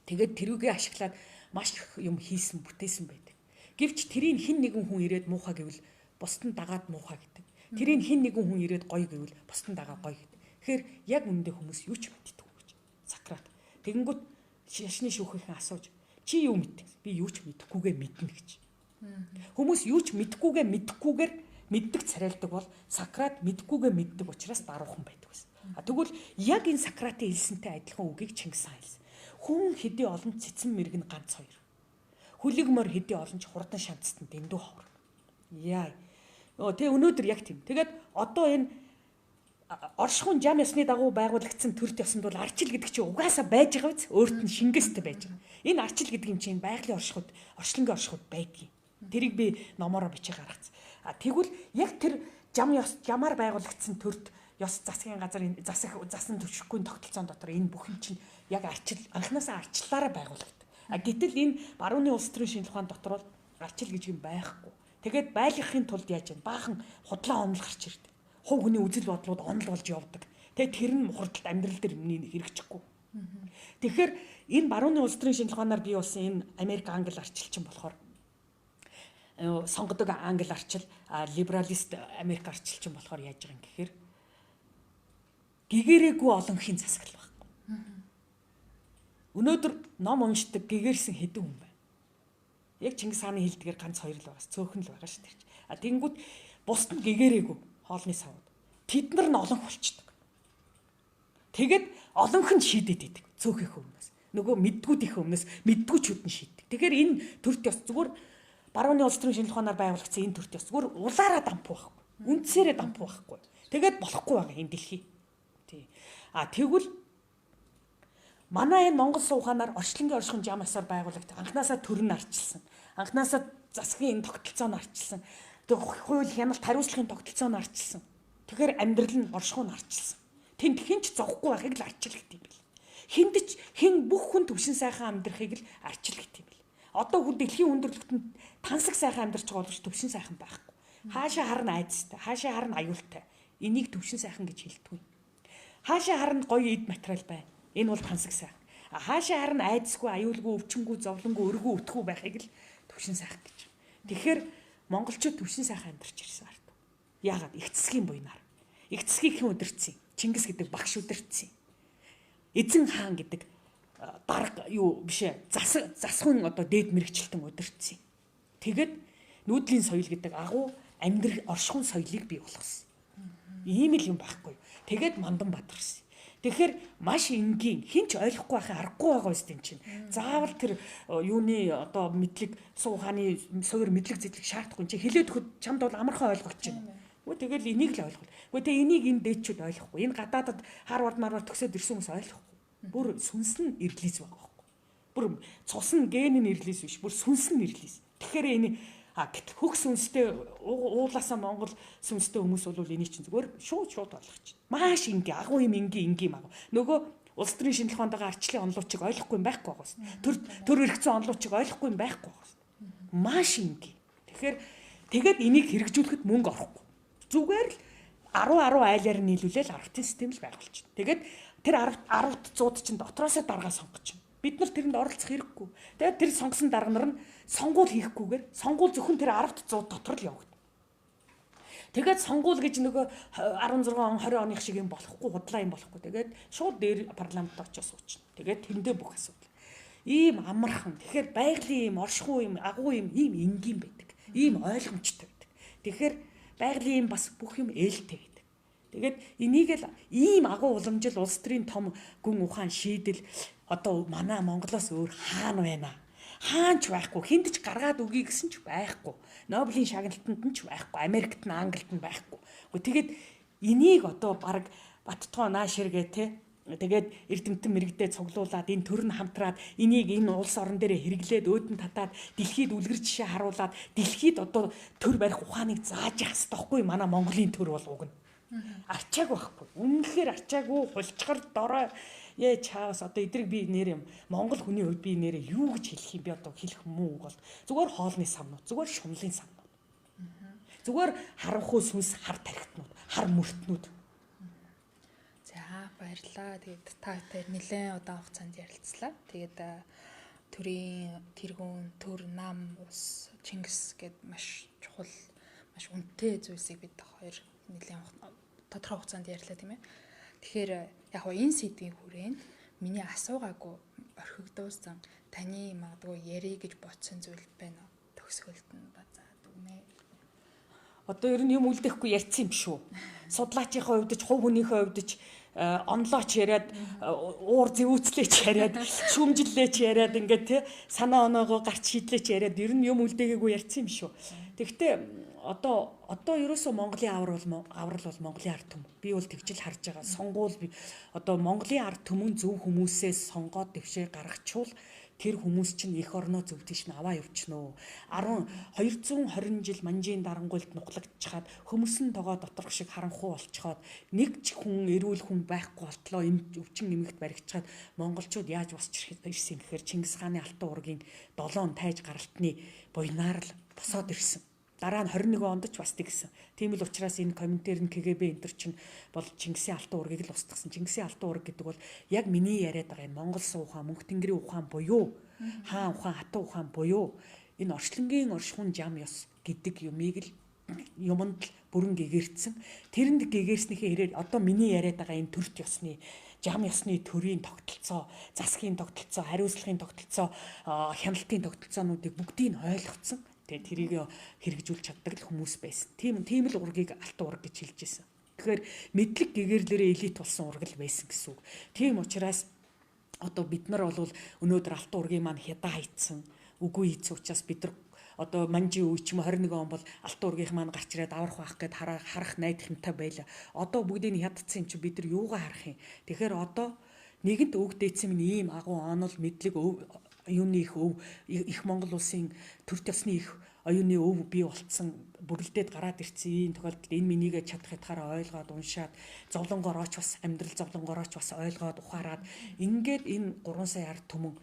Тэгээд тэрүүгээ ашиглаад маш их юм хийсэн, бүтээсэн байдаг. Гэвч тэрийг хэн нэгэн хүн ирээд муухай гэвэл бусд нь дагаад муухай гэдэг. Тэрийг хэн нэгэн хүн ирээд гоё гэвэл бусд нь дагаа гоё гэдэг. Тэгэхээр яг үнэндээ хүмүүс юу ч мэддэггүй гэж. Сократ. Тэгэнгүүт шашны шүүхийнхэн асууж чи юу мэддэг? Би юу ч мэдэхгүйгээ мэднэ гэж. Хүмүүс юу ч мэдэхгүйгээр мэддэг царайлдаг бол Сократ мэддэггүйгээ мэддэг учраас даруухан байдаг байсан. Тэгвэл яг энэ Сократын хэлсэнтэй адилхан үгийг Чингис хаан хэлсэн. Хүн хэдий олон цэцэн мэрэг нь ганц хоёр. Хүлэг морь хэдий олон ч хурдан шавцт нь дэндүү ховор. Яа. Тэгээ өнөөдөр яг тийм. Тэгээд одоо энэ оршихуун жам ёсны дагуу байгуулагдсан төр төсөнд бол арчил гэдэг чинь угаасаа байж байгаа биз? Өөрт нь шингээстэй байж байгаа. Энэ арчил гэдэг юм чинь байгалийн оршихуд, орчлонгийн оршихуд байдгийг. Тэрийг би номороо бичиж гаргацсан. Тэгвэл яг тэр жамаар байгуулагдсан төрд ёс засгийн газрын засан төшөхгүй тогтолцоон дотор энэ бүх юм чинь яг арчил анханасаа арчлаараа байгуулагдав. Гэтэл энэ барууны улс төрийн шинжилгээ ухаан дотор бол арчил гэж юм байхгүй. Тэгээд байлгахын тулд яаж вэ? Баахан худлаа онол гарч ирдэг. Хувь хүний үзэл бодлууд онол болж явдаг. Тэгээд тэр нь мухардалт амьдрал дээр хэрэгжихгүй. Тэгэхээр энэ барууны улс төрийн шинжилгээ ухаанаар бий болсон энэ Америк Англи арчилчин болохоор сонгодог англи арчил, либералист Америк арчилчин болохоор яаж байгаа юм гэхээр гэгэрээгүй олонхын засаглал байхгүй. Өнөөдөр ном уншдаг гэгэрсэн хэдэн хүн байна. Яг Чингис хааны хэлдгээр ганц хоёр л байгаас цөөхөн л байгаа шүү дээ. Тэгэнгүүт бусд нь гэгэрээгүй хоолны савд. Тэд нар нь олонх болчдөг. Тэгэд олонх нь шийдээд идэг цөөхийнхөө өмнөөс. Нөгөө мэддгүүдийнхээ өмнөөс мэддгүүчүүд нь шийддэг. Тэгэхээр энэ төрт ёс зүгээр барууны улс төрийн шинжилгээ ухаанаар байгуулагдсан энэ төрт ёс зүгээр улаараа дампуу байхгүй. Үндсээрээ дампуу байхгүй. Тэгээд болохгүй байгаа энэ дэлхий. Тий. Тэгвэл манай энэ Монгол ухаанаар орчлонгийн оршихуйн жам асаар байгуулагдсан. Анхнаасаа төр нь арчилсан. Анхнаасаа засгийн тогтолцоо нь арчилсан. Хууль хяналт хариуцлагын тогтолцоо нь арчилсан. Тэгэхээр амьдрал нь оршихуй нь арчилсан. Тэнд хинч зовхгүй байхыг л арчилдаг юм бэл. Хин бүх хүн төвшин сайхан амьдрахыг л арчилдаг юм бэл. Одоо хүн дэлхийн хүндрэлтэнд тансаг сайхан амьдарч байгаа боловч төвшин сайхан байхгүй. Хаашаа харна айдастай, хаашаа харна аюултай. Энийг төвшин сайхан гэж хэлдэг юм. Хаашаа харна гоё эд материал байна. Энэ бол тансаг сайхан. Хаашаа харна айдасгүй, аюулгүй, өвчнгүй, зовлонгүй, өргөө утгүй байхыг л төвшин сайхан гэж. Тэгэхээр монголчууд төвшин сайхан амьдарч ирсэн ард. Яагаад? Их цэсгийн буйнаар. Их цэсгийнхэн удирдсан. Чингис гэдэг багш удирдсан. Эзэн хаан гэдэг дарга юу биш ээ засхын одоо дээд мэрэгчлэлтэн удирдсан. Тэгэд нүүдлийн соёл гэдэг агуу амьдрал оршихуйн соёлыг бий болгосон. Ийм л юм байхгүй. Тэгэд Мандан бадарсан. Тэгэхээр маш энгийн хинч ойлгохгүй байхын аргагүй байгаа үст энэ чинь. Заавал тэр юуны одоо мэдлэг сууханы суур мэдлэг зэдлэг шаардахгүй чи хэлээд өгөхөд чамд бол амархан ойлгуулчихна. Үгүй тэгэл энийг л ойлгуул. Үгүй тэгээ энийг энэ дээчүүд ойлгохгүй. Энэ гадаадад Харвард марвар төгсөөд ирсэн хүмүүс ойлгохгүй. Бүр сүнс нь ирлиз байгаа байхгүй. Бүр цус нь ген нь ирлиз биш. Бүр сүнс нь ирлиз. Тэгэхээр энэ хөх сүнстэй уулаасаа Монгол сүнстэй хүмүүс бол энийг чинь зүгээр шууд ойлгочих. Маш ингийн агуу юм ингийн агуу. Нөгөө улс төрийн шинжилгээ ухаантай арчлын онлуучиг ойлгохгүй юм байхгүй байгаас. Төр эргэцэн онлуучиг ойлгохгүй юм байхгүй байгаас. Маш ингийн. Тэгэхээр тэгээд энийг хэрэгжүүлэхэд мөнгө орохгүй. Зүгээр л 10 айлаар нийлүүлээл 10-ын систем л байгуулчих. Тэгээд тэр 10-т 100-д чинь дотроосоо даргаа сонгож чинь. Бид нар тэрэнд оролцох хэрэггүй. Тэгээд тэр сонгосон дарга нар нь сонгуул хийхгүйгээр сонгуул зөвхөн тэр 10-т 100 дотор л явагдана. Тэгээд сонгуул гэж нөгөө 16 он 20 оных шиг юм болохгүй, худлаа юм болохгүй. Тэгээд шууд дээр парламентд очиж суучна. Тэгээд тэрэндээ бүх асуудал. Ийм амархан. Тэгэхээр байгалийн ийм оршихуй юм, агуу юм ийм энгийн байдаг. Ийм ойлгомжтой байдаг. Тэгэхээр байгалийн ийм бас бүх юм ээлтэй байдаг. Тэгээд энийг л ийм агуу уламжил улс төрийн том гүн ухаан шийдэл одоо манай Монголоос өөр хаана байна? Хаанч байхгүй, хинд ч гаргаад өгье гэсэн ч байхгүй. Нобелийн шагналтанд нь ч байхгүй, Америкт нь, Англид нь байхгүй. Тэгээд энийг одоо баг Баттгоо нааширгээ те. Тэгээд эрдэмтэн мэрэгдээ цуглуулад энэ төр нь хамтраад энийг энэ улс орон дээр хэрэглээд өөдөн татаад дэлхийд үлгэр жишээ харуулад дэлхийд одоо төр барих ухааныг зааж явах хэрэгтэй байхгүй манай Монголын төр бол уг нь. Арчаагүй байхгүй. Үнэхээр арчаагүй хулчгар дорой чаас одоо эдрэг би нэр юм Монгол хүний хувьд би нэрээ юу гэж хэлэх юм бэ одоо хэлэх мүү бол зүгээр хоолны самнууд зүгээр шунлын самнууд зүгээр харанхуй сүнс хар тархитнууд хар мөртнүүд. За баярлалаа. Тэгээд та хоёр нэлээд удаан хугацаанд ярилцлаа. Тэгээд төрийн тэргүүн төр нам ус Чингис гэд маш чухал маш үнэтэй зүйлсийг бид хоёр нэлээд тодорхой хугацаанд ярьлаа тийм ээ. Тэгэхээр яг хоо энэ сэдвийн хүрээнд миний асуугаагүй орхигдуулсан таны магадгүй ярий гэж бодсон зүйл байна уу? Төгсгөлд нь базаад өгнэ. Одоо ер нь юм үлдэхгүй ярьсан юм шүү. Судлаачийн хувьд ч хувь хүнийхээ хувьд ч онлооч яриад уур зэвүүцлээч яриад шүүмжиллээч яриад ингээд те санаа оноогоо гарч шийдлээч яриад ер нь юм үлдээгээгүй ярьсан юм шүү. Тэгэхдээ одоо ерөөсөө Монголын аврал бол Монголын ард түмэн. Би бол тэгжил харж байгаа. Сонгуул одоо Монголын ард түмэн зөв хүмүүсээс сонгоод дэвшээ гаргачвал тэр хүмүүс чинь эх орноо зөв тийш нь аваа явчихноо. 220 жил манжийн дарангуйлд нуглагчаад хөмөрсөн тогоо доторх шиг харанхуй болцоход нэг ч хүн эрүүл хүн байхгүй болтлоо энэ өвчин нэмэгт баригчаад монголчууд яаж босч ирсэн гэхээр Чингис хааны алтан уургийн 7 тайж гаралтны буйнаар л босоод ирсэн. Дараа нь 21 онд ч бас тэгсэн. Тийм л учраас энэ комментэр нь КГБ энтер чинь бол Чингисийн алтан уургийг л устгасан. Чингисийн алтан уург гэдэг бол яг миний яриад байгаа энэ Монгол суу ухаан, мөнх тэнгэрийн ухаан буюу хаан ухаан, хатан ухаан буюу энэ орчлонгийн оршихуун зам ёс гэдэг юмыг л юмд л бүрэн гэгэрсэн. Тэрэнд гэгэрснийхээ хэрээр одоо миний яриад байгаа энэ төрт ёсны зам ёсны төрийн тогтолцоо, засгийн тогтолцоо, хариуцлагын тогтолцоо, хяналтын тогтолцоонуудыг бүгдийг нь ойлгоцсон. Тэгээд тэрийг хэрэгжүүлж чаддаг л хүмүүс байсан. Тийм л ургийг алтан ураг гэж хэлж ирсэн. Тэгэхээр мэдлэг гэгэрлэрээ элит болсон ураг л байсан гэсэн үг. Тийм учраас одоо бид нар бол өнөөдөр алтан ургийн маань хядаа хийцэн үгүй хийцэн учраас бид нар одоо манжи үе ч юм 21 он бол алтан ургийнх маань гарч ирээд аврах байх гэд харах найдах юмтай байла. Одоо бүгдийг нь хядцсан юм чи бид нар юугаа харах юм. Тэгэхээр одоо нэгэнт өг дээдсэн минь ийм агуу онол мэдлэг юуны их Монгол улсын төр төсний их оюуны өв бий болцсон бүрлдээд гараад ирсэн ийм тохиолдолд энэ минийгээ чадах ятгаараа ойлгоод уншаад зовлонгорооч бас амьдрал зовлонгорооч бас ойлгоод ухаарад ингээд энэ 3 сая ард түмэн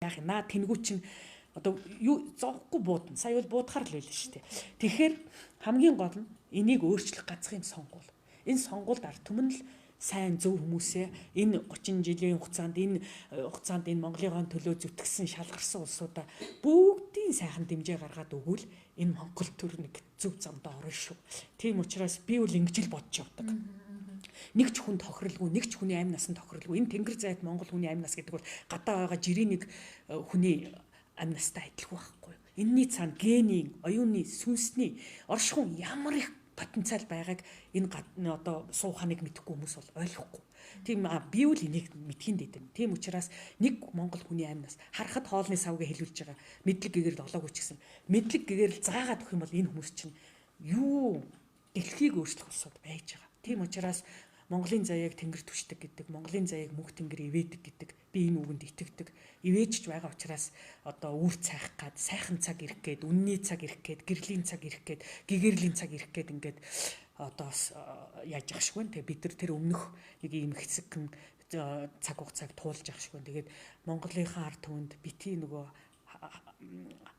яах наа тэнгүү чин одоо юу зовхгүй буудна. Сая бол буудахаар л байлаа шүү дээ. Тэгэхээр хамгийн гол нь энийг өөрчлөх гацхын сонгуул. Энэ сонгуульд ард түмэн л сайн зөв хүмүүсээ энэ 30 жилийн хугацаанд энэ Монголын төлөө зүтгэсэн шалгарсан улсуудаа бүгдийн сайхан дэмжээ гаргаад өгвөл энэ Монгол төр нэг зөв замд орно шүү. Тийм учраас би бол ингэж л бодож явдаг. Нэг ч хүн тохирлгүй, нэг ч хүний амь насанд тохирлгүй. Энэ тэнгэр зайд Монгол хүний амь нас гэдэг бол гадаа байгаа жирийн нэг хүний амь настай адилхан байхгүй. Энийний цаана генийн, оюуны, сүнсний оршихуун ямар их потенциал байгааг энэ одоо сууханыг мэдэхгүй хүмүүс бол ойлгохгүй. Тийм би үл энийг мэдхийн дэдэм. Тийм учраас нэг Монгол хүний амь нас харахад хоолны савыг хэлүүлж байгаа. Мэдлэг гэгэрэл олоогүй ч гэсэн мэдлэг гэгэрэл заагаад өгөх юм бол энэ хүмүүс чинь юу дэлхийг өөрчлөх улсууд байж байгаа. Тийм учраас Монголын заяаг тэнгэр түшдэг гэдэг, Монголын заяаг мөнх тэнгэр ивэдэг гэдэг би энэ үгэнд итгэдэг. Ивэж байгаа учраас одоо үр цайх гад сайхан цаг ирэх гээд, үнний цаг ирэх гээд, гэрлийн цаг ирэх гээд, гэгэрлийн цаг ирэх гээд ингээд одоо яаж явах шиг байна. Тэгээ бид нар тэр өмнөх нэг ийм хэсэгхэн цаг хугацааг туулж явах шиг байна. Тэгээд Монголынхаа ард түмэнд бити нөгөө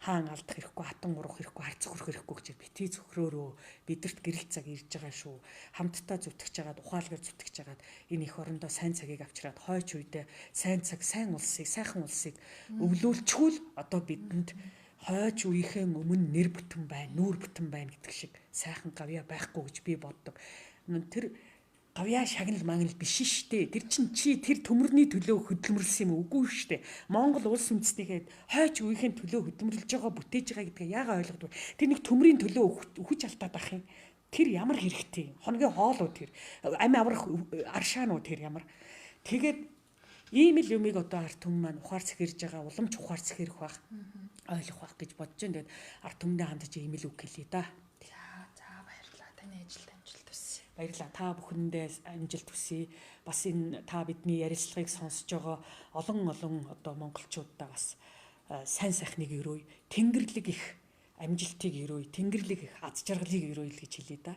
хаан алдах хэрэггүй, хатан урах хэрэггүй, харц хөрөх хэрэггүй гэж битгий зөвхрөөрөө бидэрт гэрэл цаг ирж байгаа шүү. Хамтдаа зүтгэж жагаад, ухаалгаар зүтгэж жагаад энэ их орондоо сайн цагийг авчираад хойч үедээ сайн цаг, сайн улсыг, сайхан улсыг өвлүүлчихвэл одоо бидэнд хойч үеийнхээ өмнө нэр бүтэн байна, нүүр бүтэн байна гэдэг шиг сайхан гавья байхгүй гэж би боддог. Тэр гавья шагнал магнал биш штэ. Тэр чин чи тэр төмөрний төлөө хөдөлмөрлсөн юм үгүй штэ. Монгол улс үндэстнийхээ хойч үеийн төлөө хөдөлмөрлөж байгаа бүтээж байгаа гэдгээ яагаад ойлгодгүй. Тэр нэг төмрийн төлөө хүч алдаад байх юм. Тэр ямар хэрэгтэй. Хоногийн хоолоо тэр ами аврах аршаануу тэр ямар. Тэгээд ийм л юмыг одоо ард түмэн маань ухаар цэхэрж байгаа, уламж ухаар цэхэрэх байх. Ойлгох байх гэж бодож байна. Тэгээд ард түмэндээ хандаж ийм л үг хэлье да. За баярлалаа. Таны ажилд амжилт хүсье. Баярлалаа. Та бүхэндээ амжилт хүсье. Бас энэ та бидний ярилцлагыг сонсож байгаа олон одоо монголчуудаа бас сайн сайхныг өрөөе. Тэнгэрлэг их амжилтыг өрөөе. Тэнгэрлэг их аз жаргалыг өрөөе л гэж хэлье да.